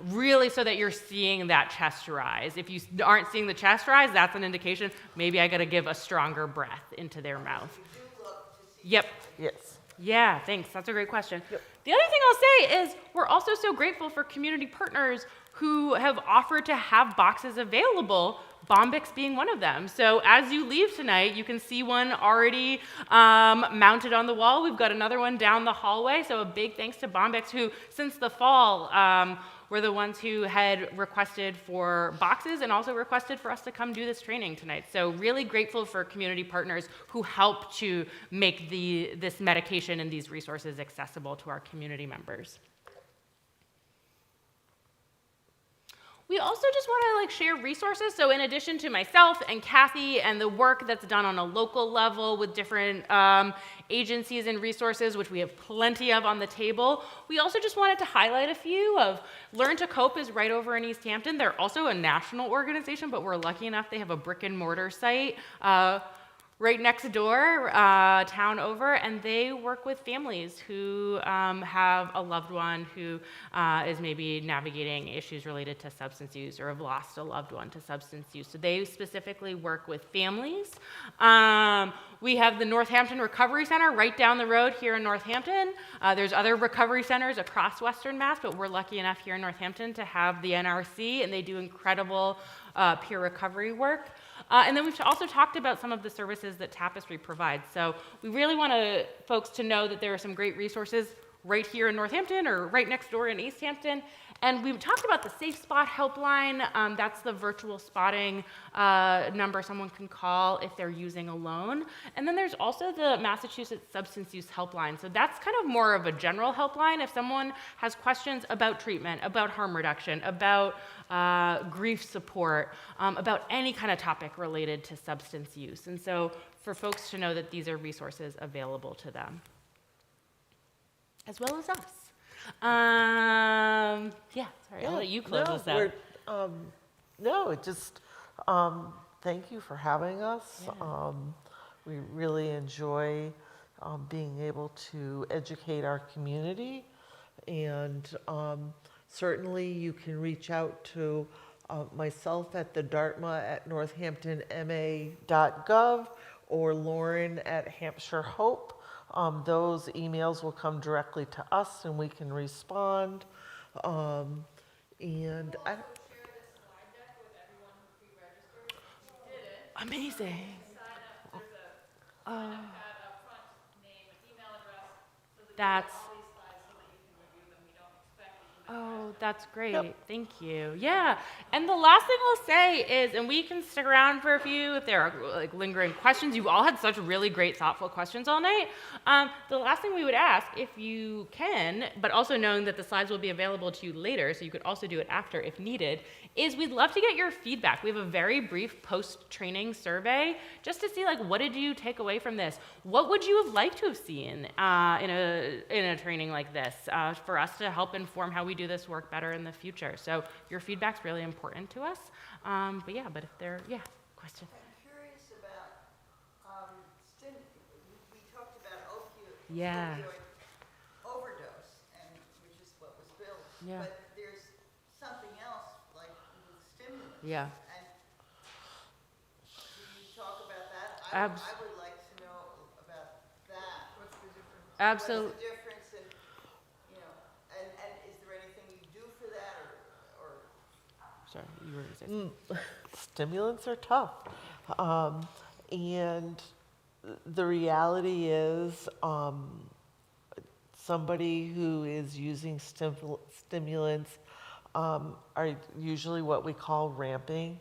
really so that you're seeing that chest rise. If you aren't seeing the chest rise, that's an indication maybe I got to give a stronger breath into their mouth. you do look to see? Yep. Yes. Yeah, thanks. That's a great question. Yep. The other thing I'll say is we're also so grateful for community partners who have offered to have boxes available, Bombix being one of them. So as you leave tonight, you can see one already mounted on the wall. We've got another one down the hallway. So a big thanks to Bombix, who since the fall were the ones who had requested for boxes and also requested for us to come do this training tonight. So really grateful for community partners who help to make this medication and these resources accessible to our community members. We also just want to share resources. So in addition to myself and Kathy and the work that's done on a local level with different agencies and resources, which we have plenty of on the table, we also just wanted to highlight a few of Learn to Cope is right over in East Hampton. They're also a national organization, but we're lucky enough they have a brick and mortar site right next door, town over, and they work with families who have a loved one who is maybe navigating issues related to substance use or have lost a loved one to substance use. So they specifically work with families. We have the Northampton Recovery Center right down the road here in Northampton. There's other recovery centers across Western Mass, but we're lucky enough here in Northampton to have the NRC, and they do incredible peer recovery work. And then we've also talked about some of the services that Tapestry provides. So we really want folks to know that there are some great resources right here in Northampton or right next door in East Hampton. And we talked about the Safe Spot helpline. That's the virtual spotting number someone can call if they're using a loan. And then there's also the Massachusetts Substance Use Helpline. So that's kind of more of a general helpline. If someone has questions about treatment, about harm reduction, about grief support, about any kind of topic related to substance use. And so for folks to know that these are resources available to them, as well as us. Yeah, sorry, I'll let you close this out. No, it just, thank you for having us. Yeah. We really enjoy being able to educate our community. And certainly you can reach out to myself at the Dartma at northamptonma.gov or Lauren at Hampshire HOPE. Those emails will come directly to us and we can respond. And I, Amazing. That's Oh, that's great. Yep. Thank you. Yeah. And the last thing I'll say is, and we can stick around for a few if there are like lingering questions. You've all had such really great, thoughtful questions all night. The last thing we would ask, if you can, but also knowing that the slides will be available to you later, so you could also do it after if needed, is we'd love to get your feedback. We have a very brief post-training survey just to see, like, what did you take away from this? What would you have liked to have seen in a training like this for us to help inform how we do this work better in the future? So your feedback's really important to us. But if there, question. I'm curious about, we talked about opioid overdose, and which is what was billed. Yeah. But there's something else, like with stimulants. Yeah. And can you talk about that? I would like to know about that. What's the difference? Absolutely. What's the difference, and, you know, and is there anything you do for that, or Sorry, you were going to say stimulants are tough. And the reality is somebody who is using stimulants are usually what we call ramping.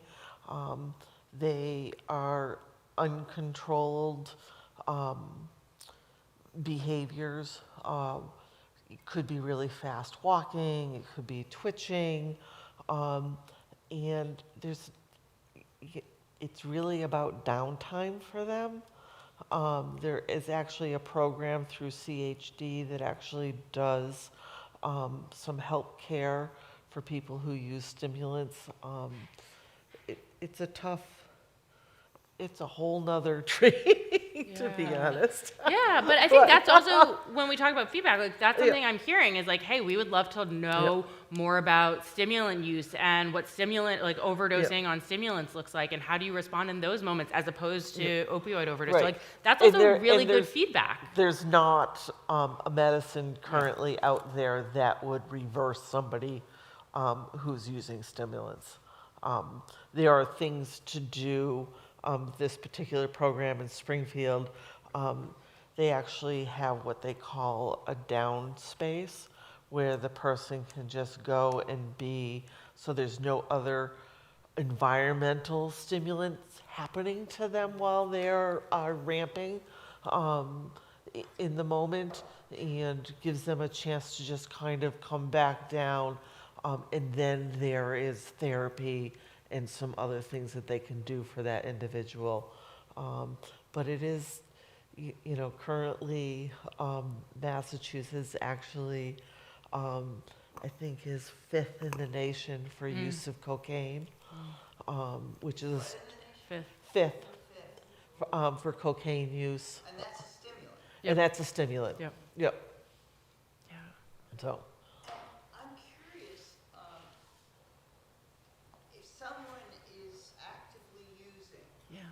They are uncontrolled behaviors. It could be really fast walking, it could be twitching, and it's really about downtime for them. There is actually a program through CHD that actually does some help care for people who use stimulants. It's a whole nother training, to be honest. Yeah, but I think that's also, when we talk about feedback, like that's something I'm hearing is like, hey, we would love to know more about stimulant use and what stimulant, like overdosing on stimulants looks like, and how do you respond in those moments as opposed to opioid overdose. Right. So like that's also really good feedback. There's not a medicine currently out there that would reverse somebody who's using stimulants. There are things to do. This particular program in Springfield, they actually have what they call a down space where the person can just go and be, so there's no other environmental stimulants happening to them while they're ramping in the moment, and gives them a chance to just kind of come back down. And then there is therapy and some other things that they can do for that individual. But it is, currently Massachusetts actually, I think is 5th in the nation for use of cocaine, which is 5th for cocaine use. and that's a stimulant. And that's a stimulant. Yep. Yep. Yeah. So. I'm curious, if someone is actively using, Yeah.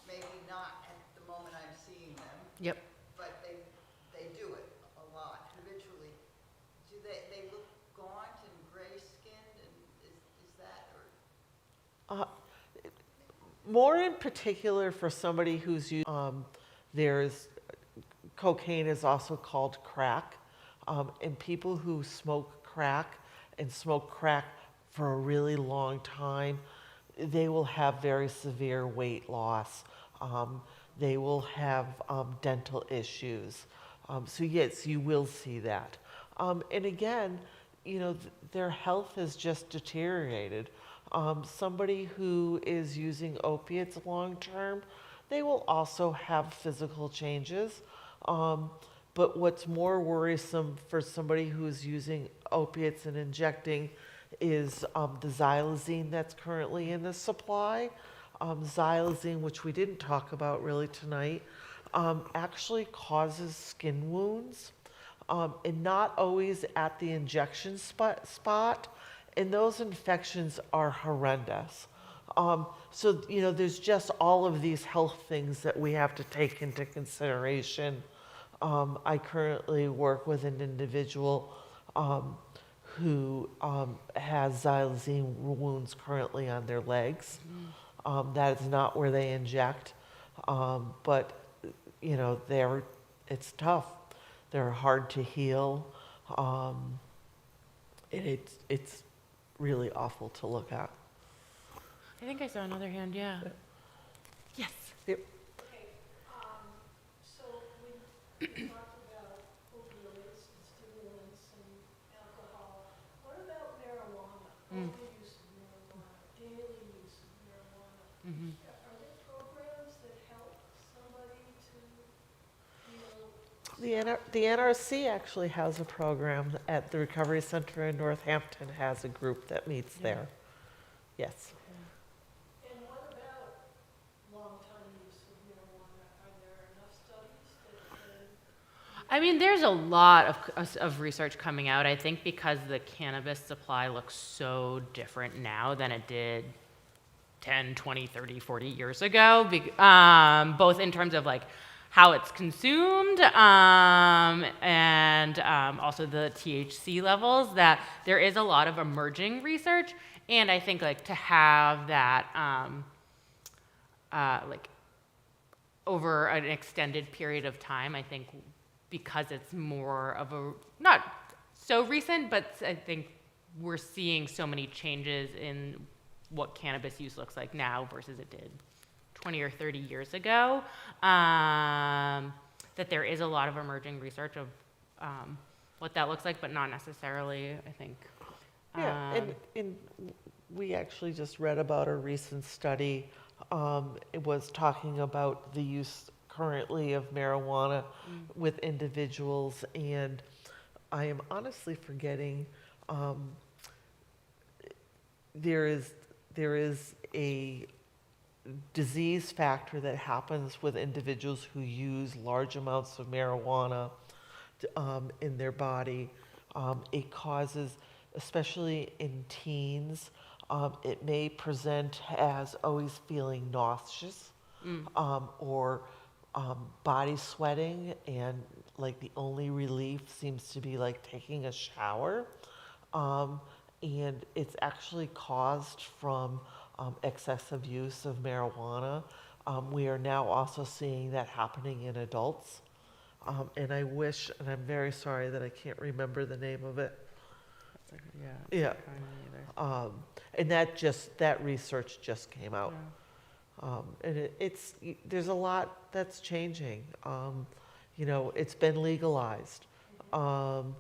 maybe not at the moment I'm seeing them, Yep. but they do it a lot habitually, do they look gaunt and gray-skinned, and is that, or? More in particular for somebody who's used, there's cocaine is also called crack. And people who smoke crack and smoke crack for a really long time, they will have very severe weight loss. They will have dental issues. So yes, you will see that. And again, their health has just deteriorated. Somebody who is using opiates long term, they will also have physical changes. But what's more worrisome for somebody who's using opiates and injecting is the xylazine that's currently in the supply. Xylazine, which we didn't talk about really tonight, actually causes skin wounds, and not always at the injection spot. And those infections are horrendous. So, there's just all of these health things that we have to take into consideration. I currently work with an individual who has xylazine wounds currently on their legs. That is not where they inject, but it's tough. They're hard to heal. And it's really awful to look at. I think I saw another hand, yeah. Yes. Yep. Okay, so we talked about opioids and stimulants and alcohol. What about marijuana? Overuse of marijuana, daily use of marijuana? Are there programs that help somebody to, The NRC actually has a program at the Recovery Center in Northampton, has a group that meets there. Yes. and what about long-time use of marijuana? Are there enough studies that I mean, there's a lot of research coming out, I think, because the cannabis supply looks so different now than it did 10, 20, 30, 40 years ago, both in terms of like how it's consumed and also the THC levels, that there is a lot of emerging research. And I think like to have that like over an extended period of time, I think because it's more of a, not so recent, but I think we're seeing so many changes in what cannabis use looks like now versus it did 20 or 30 years ago, that there is a lot of emerging research of what that looks like, but not necessarily, I think. Yeah, and we actually just read about a recent study. It was talking about the use currently of marijuana with individuals, and I am honestly forgetting, there is a disease factor that happens with individuals who use large amounts of marijuana in their body. It causes, especially in teens, it may present as always feeling nauseous or body sweating, and like the only relief seems to be like taking a shower. And it's actually caused from excessive use of marijuana. We are now also seeing that happening in adults. And I wish, and I'm very sorry that I can't remember the name of it. Yeah. And that research just came out. And there's a lot that's changing. It's been legalized. And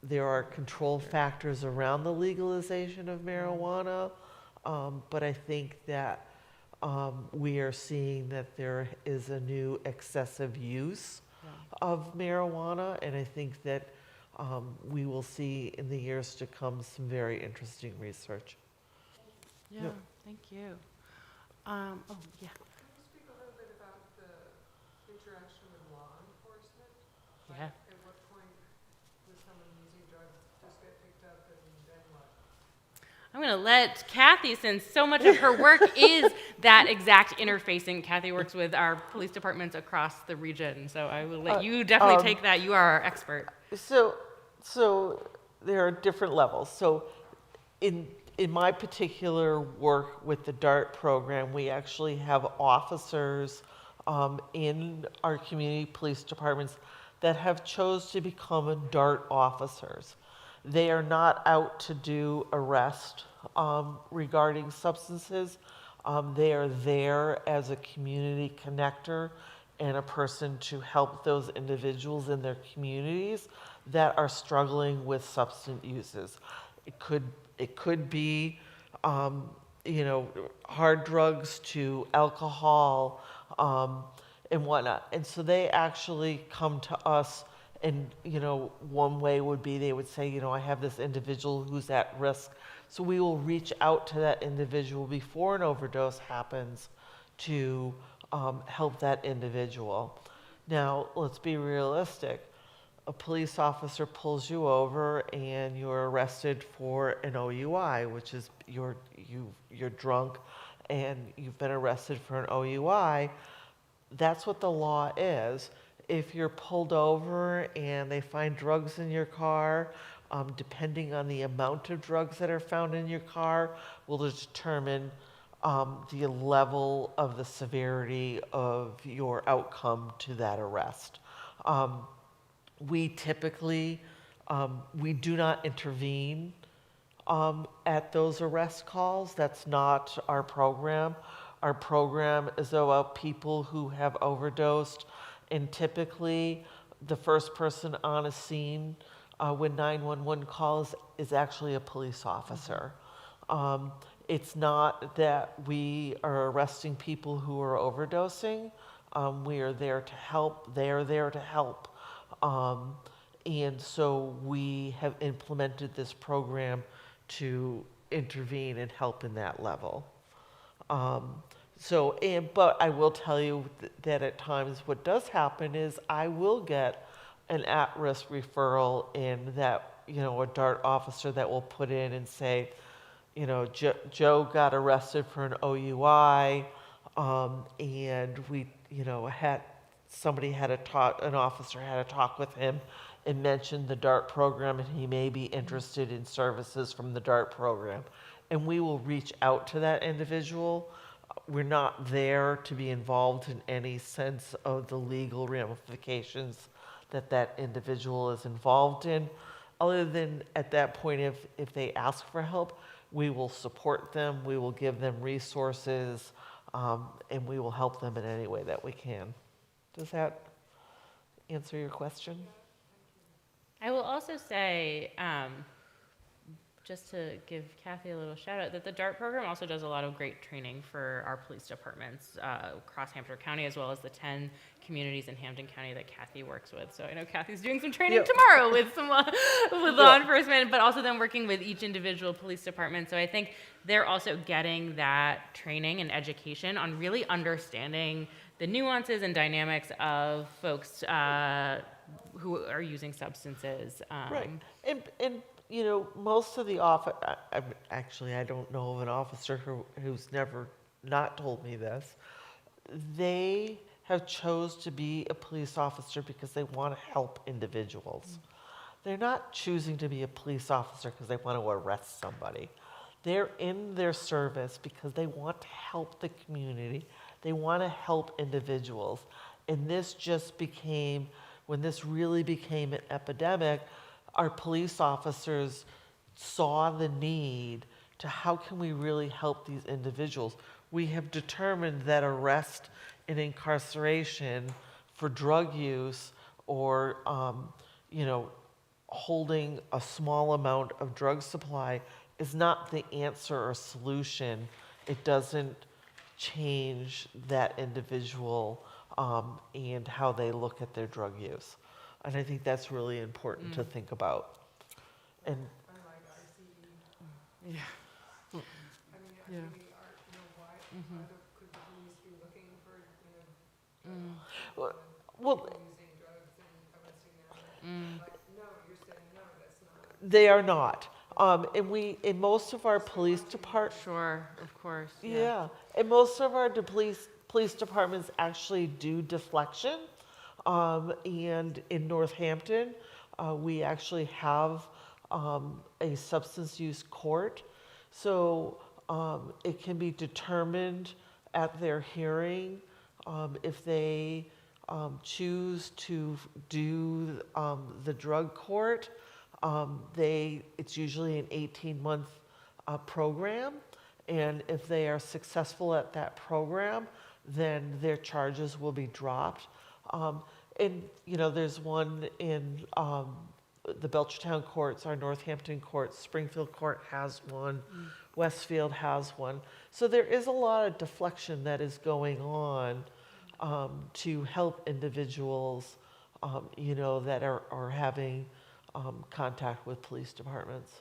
there are control factors around the legalization of marijuana, but I think that we are seeing that there is a new excessive use of marijuana, and I think that we will see in the years to come some very interesting research. Yeah, Yep. thank you. Oh, yeah. Can you speak a little bit about the interaction with law enforcement? Yeah. At what point does someone using drugs just get picked up and then what? I'm going to let Kathy, since so much of her work is that exact interfacing. Kathy works with our police departments across the region, so I will let you definitely take that. You are our expert. So there are different levels. So in my particular work with the DART program, we actually have officers in our community police departments that have chose to become DART officers. They are not out to do arrest regarding substances. They are there as a community connector and a person to help those individuals in their communities that are struggling with substance uses. It could be, hard drugs to alcohol and whatnot. And so they actually come to us, and one way would be they would say, I have this individual who's at risk. So we will reach out to that individual before an overdose happens to help that individual. Now, let's be realistic. A police officer pulls you over and you're arrested for an OUI, which is you're drunk and you've been arrested for an OUI. That's what the law is. If you're pulled over and they find drugs in your car, depending on the amount of drugs that are found in your car, will determine the level of the severity of your outcome to that arrest. We typically, we do not intervene at those arrest calls. That's not our program. Our program is about people who have overdosed, and typically the first person on a scene when 911 calls is actually a police officer. It's not that we are arresting people who are overdosing. We are there to help. They are there to help. And so we have implemented this program to intervene and help in that level. But I will tell you that at times what does happen is I will get an at-risk referral in that, a DART officer that will put in and say, Joe got arrested for an OUI, and we, an officer had a talk with him and mentioned the DART program, and he may be interested in services from the DART program. And we will reach out to that individual. We're not there to be involved in any sense of the legal ramifications that individual is involved in, other than at that point, if they ask for help, we will support them, we will give them resources, and we will help them in any way that we can. Does that answer your question? I will also say, just to give Kathy a little shout out, that the DART program also does a lot of great training for our police departments across Hampshire County, as well as the 10 communities in Hampton County that Kathy works with. So I know Kathy's doing some training tomorrow with some with law enforcement, but also then working with each individual police department. So I think they're also getting that training and education on really understanding the nuances and dynamics of folks who are using substances. Right. And most of the actually, I don't know of an officer who's never not told me this. They have chose to be a police officer because they want to help individuals. They're not choosing to be a police officer because they want to arrest somebody. They're in their service because they want to help the community. They want to help individuals. And this just became, when this really became an epidemic, our police officers saw the need to how can we really help these individuals. We have determined that arrest and incarceration for drug use or, holding a small amount of drug supply is not the answer or solution. It doesn't change that individual and how they look at their drug use. And I think that's really important to think about. And Unlike ICE. yeah. I mean, why could the police be looking for, Well, people using drugs and arresting them? Like, no, you're saying no, that's not. they are not. And in most of our police departments, Sure, of course. yeah, and most of our police departments actually do deflection. And in Northampton, we actually have a substance use court. So it can be determined at their hearing If they choose to do the drug court, it's usually an 18-month program. And if they are successful at that program, then their charges will be dropped. And, you know, there's one in the Belchertown courts, our Northampton courts, Springfield court has one, Westfield has one. So there is a lot of deflection that is going on to help individuals, you know, that are having contact with police departments.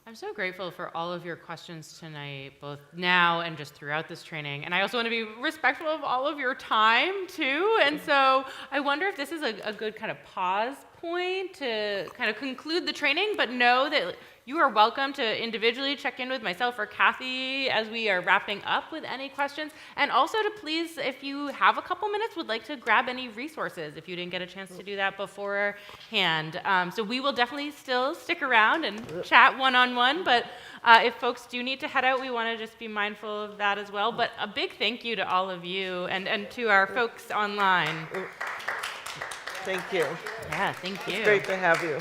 I'm so grateful for all of your questions tonight, both now and just throughout this training. And I also want to be respectful of all of your time, too. And so I wonder if this is a good kind of pause point to kind of conclude the training, but know that you are welcome to individually check in with myself or Kathy as we are wrapping up with any questions. And also to please, if you have a couple minutes, would like to grab any resources if you didn't get a chance to do that beforehand. So we will definitely still stick around and chat one-on-one, but if folks do need to head out, we want to just be mindful of that as well. But a big thank you to all of you and to our folks online. Thank you. Yeah, thank you. It's great to have you.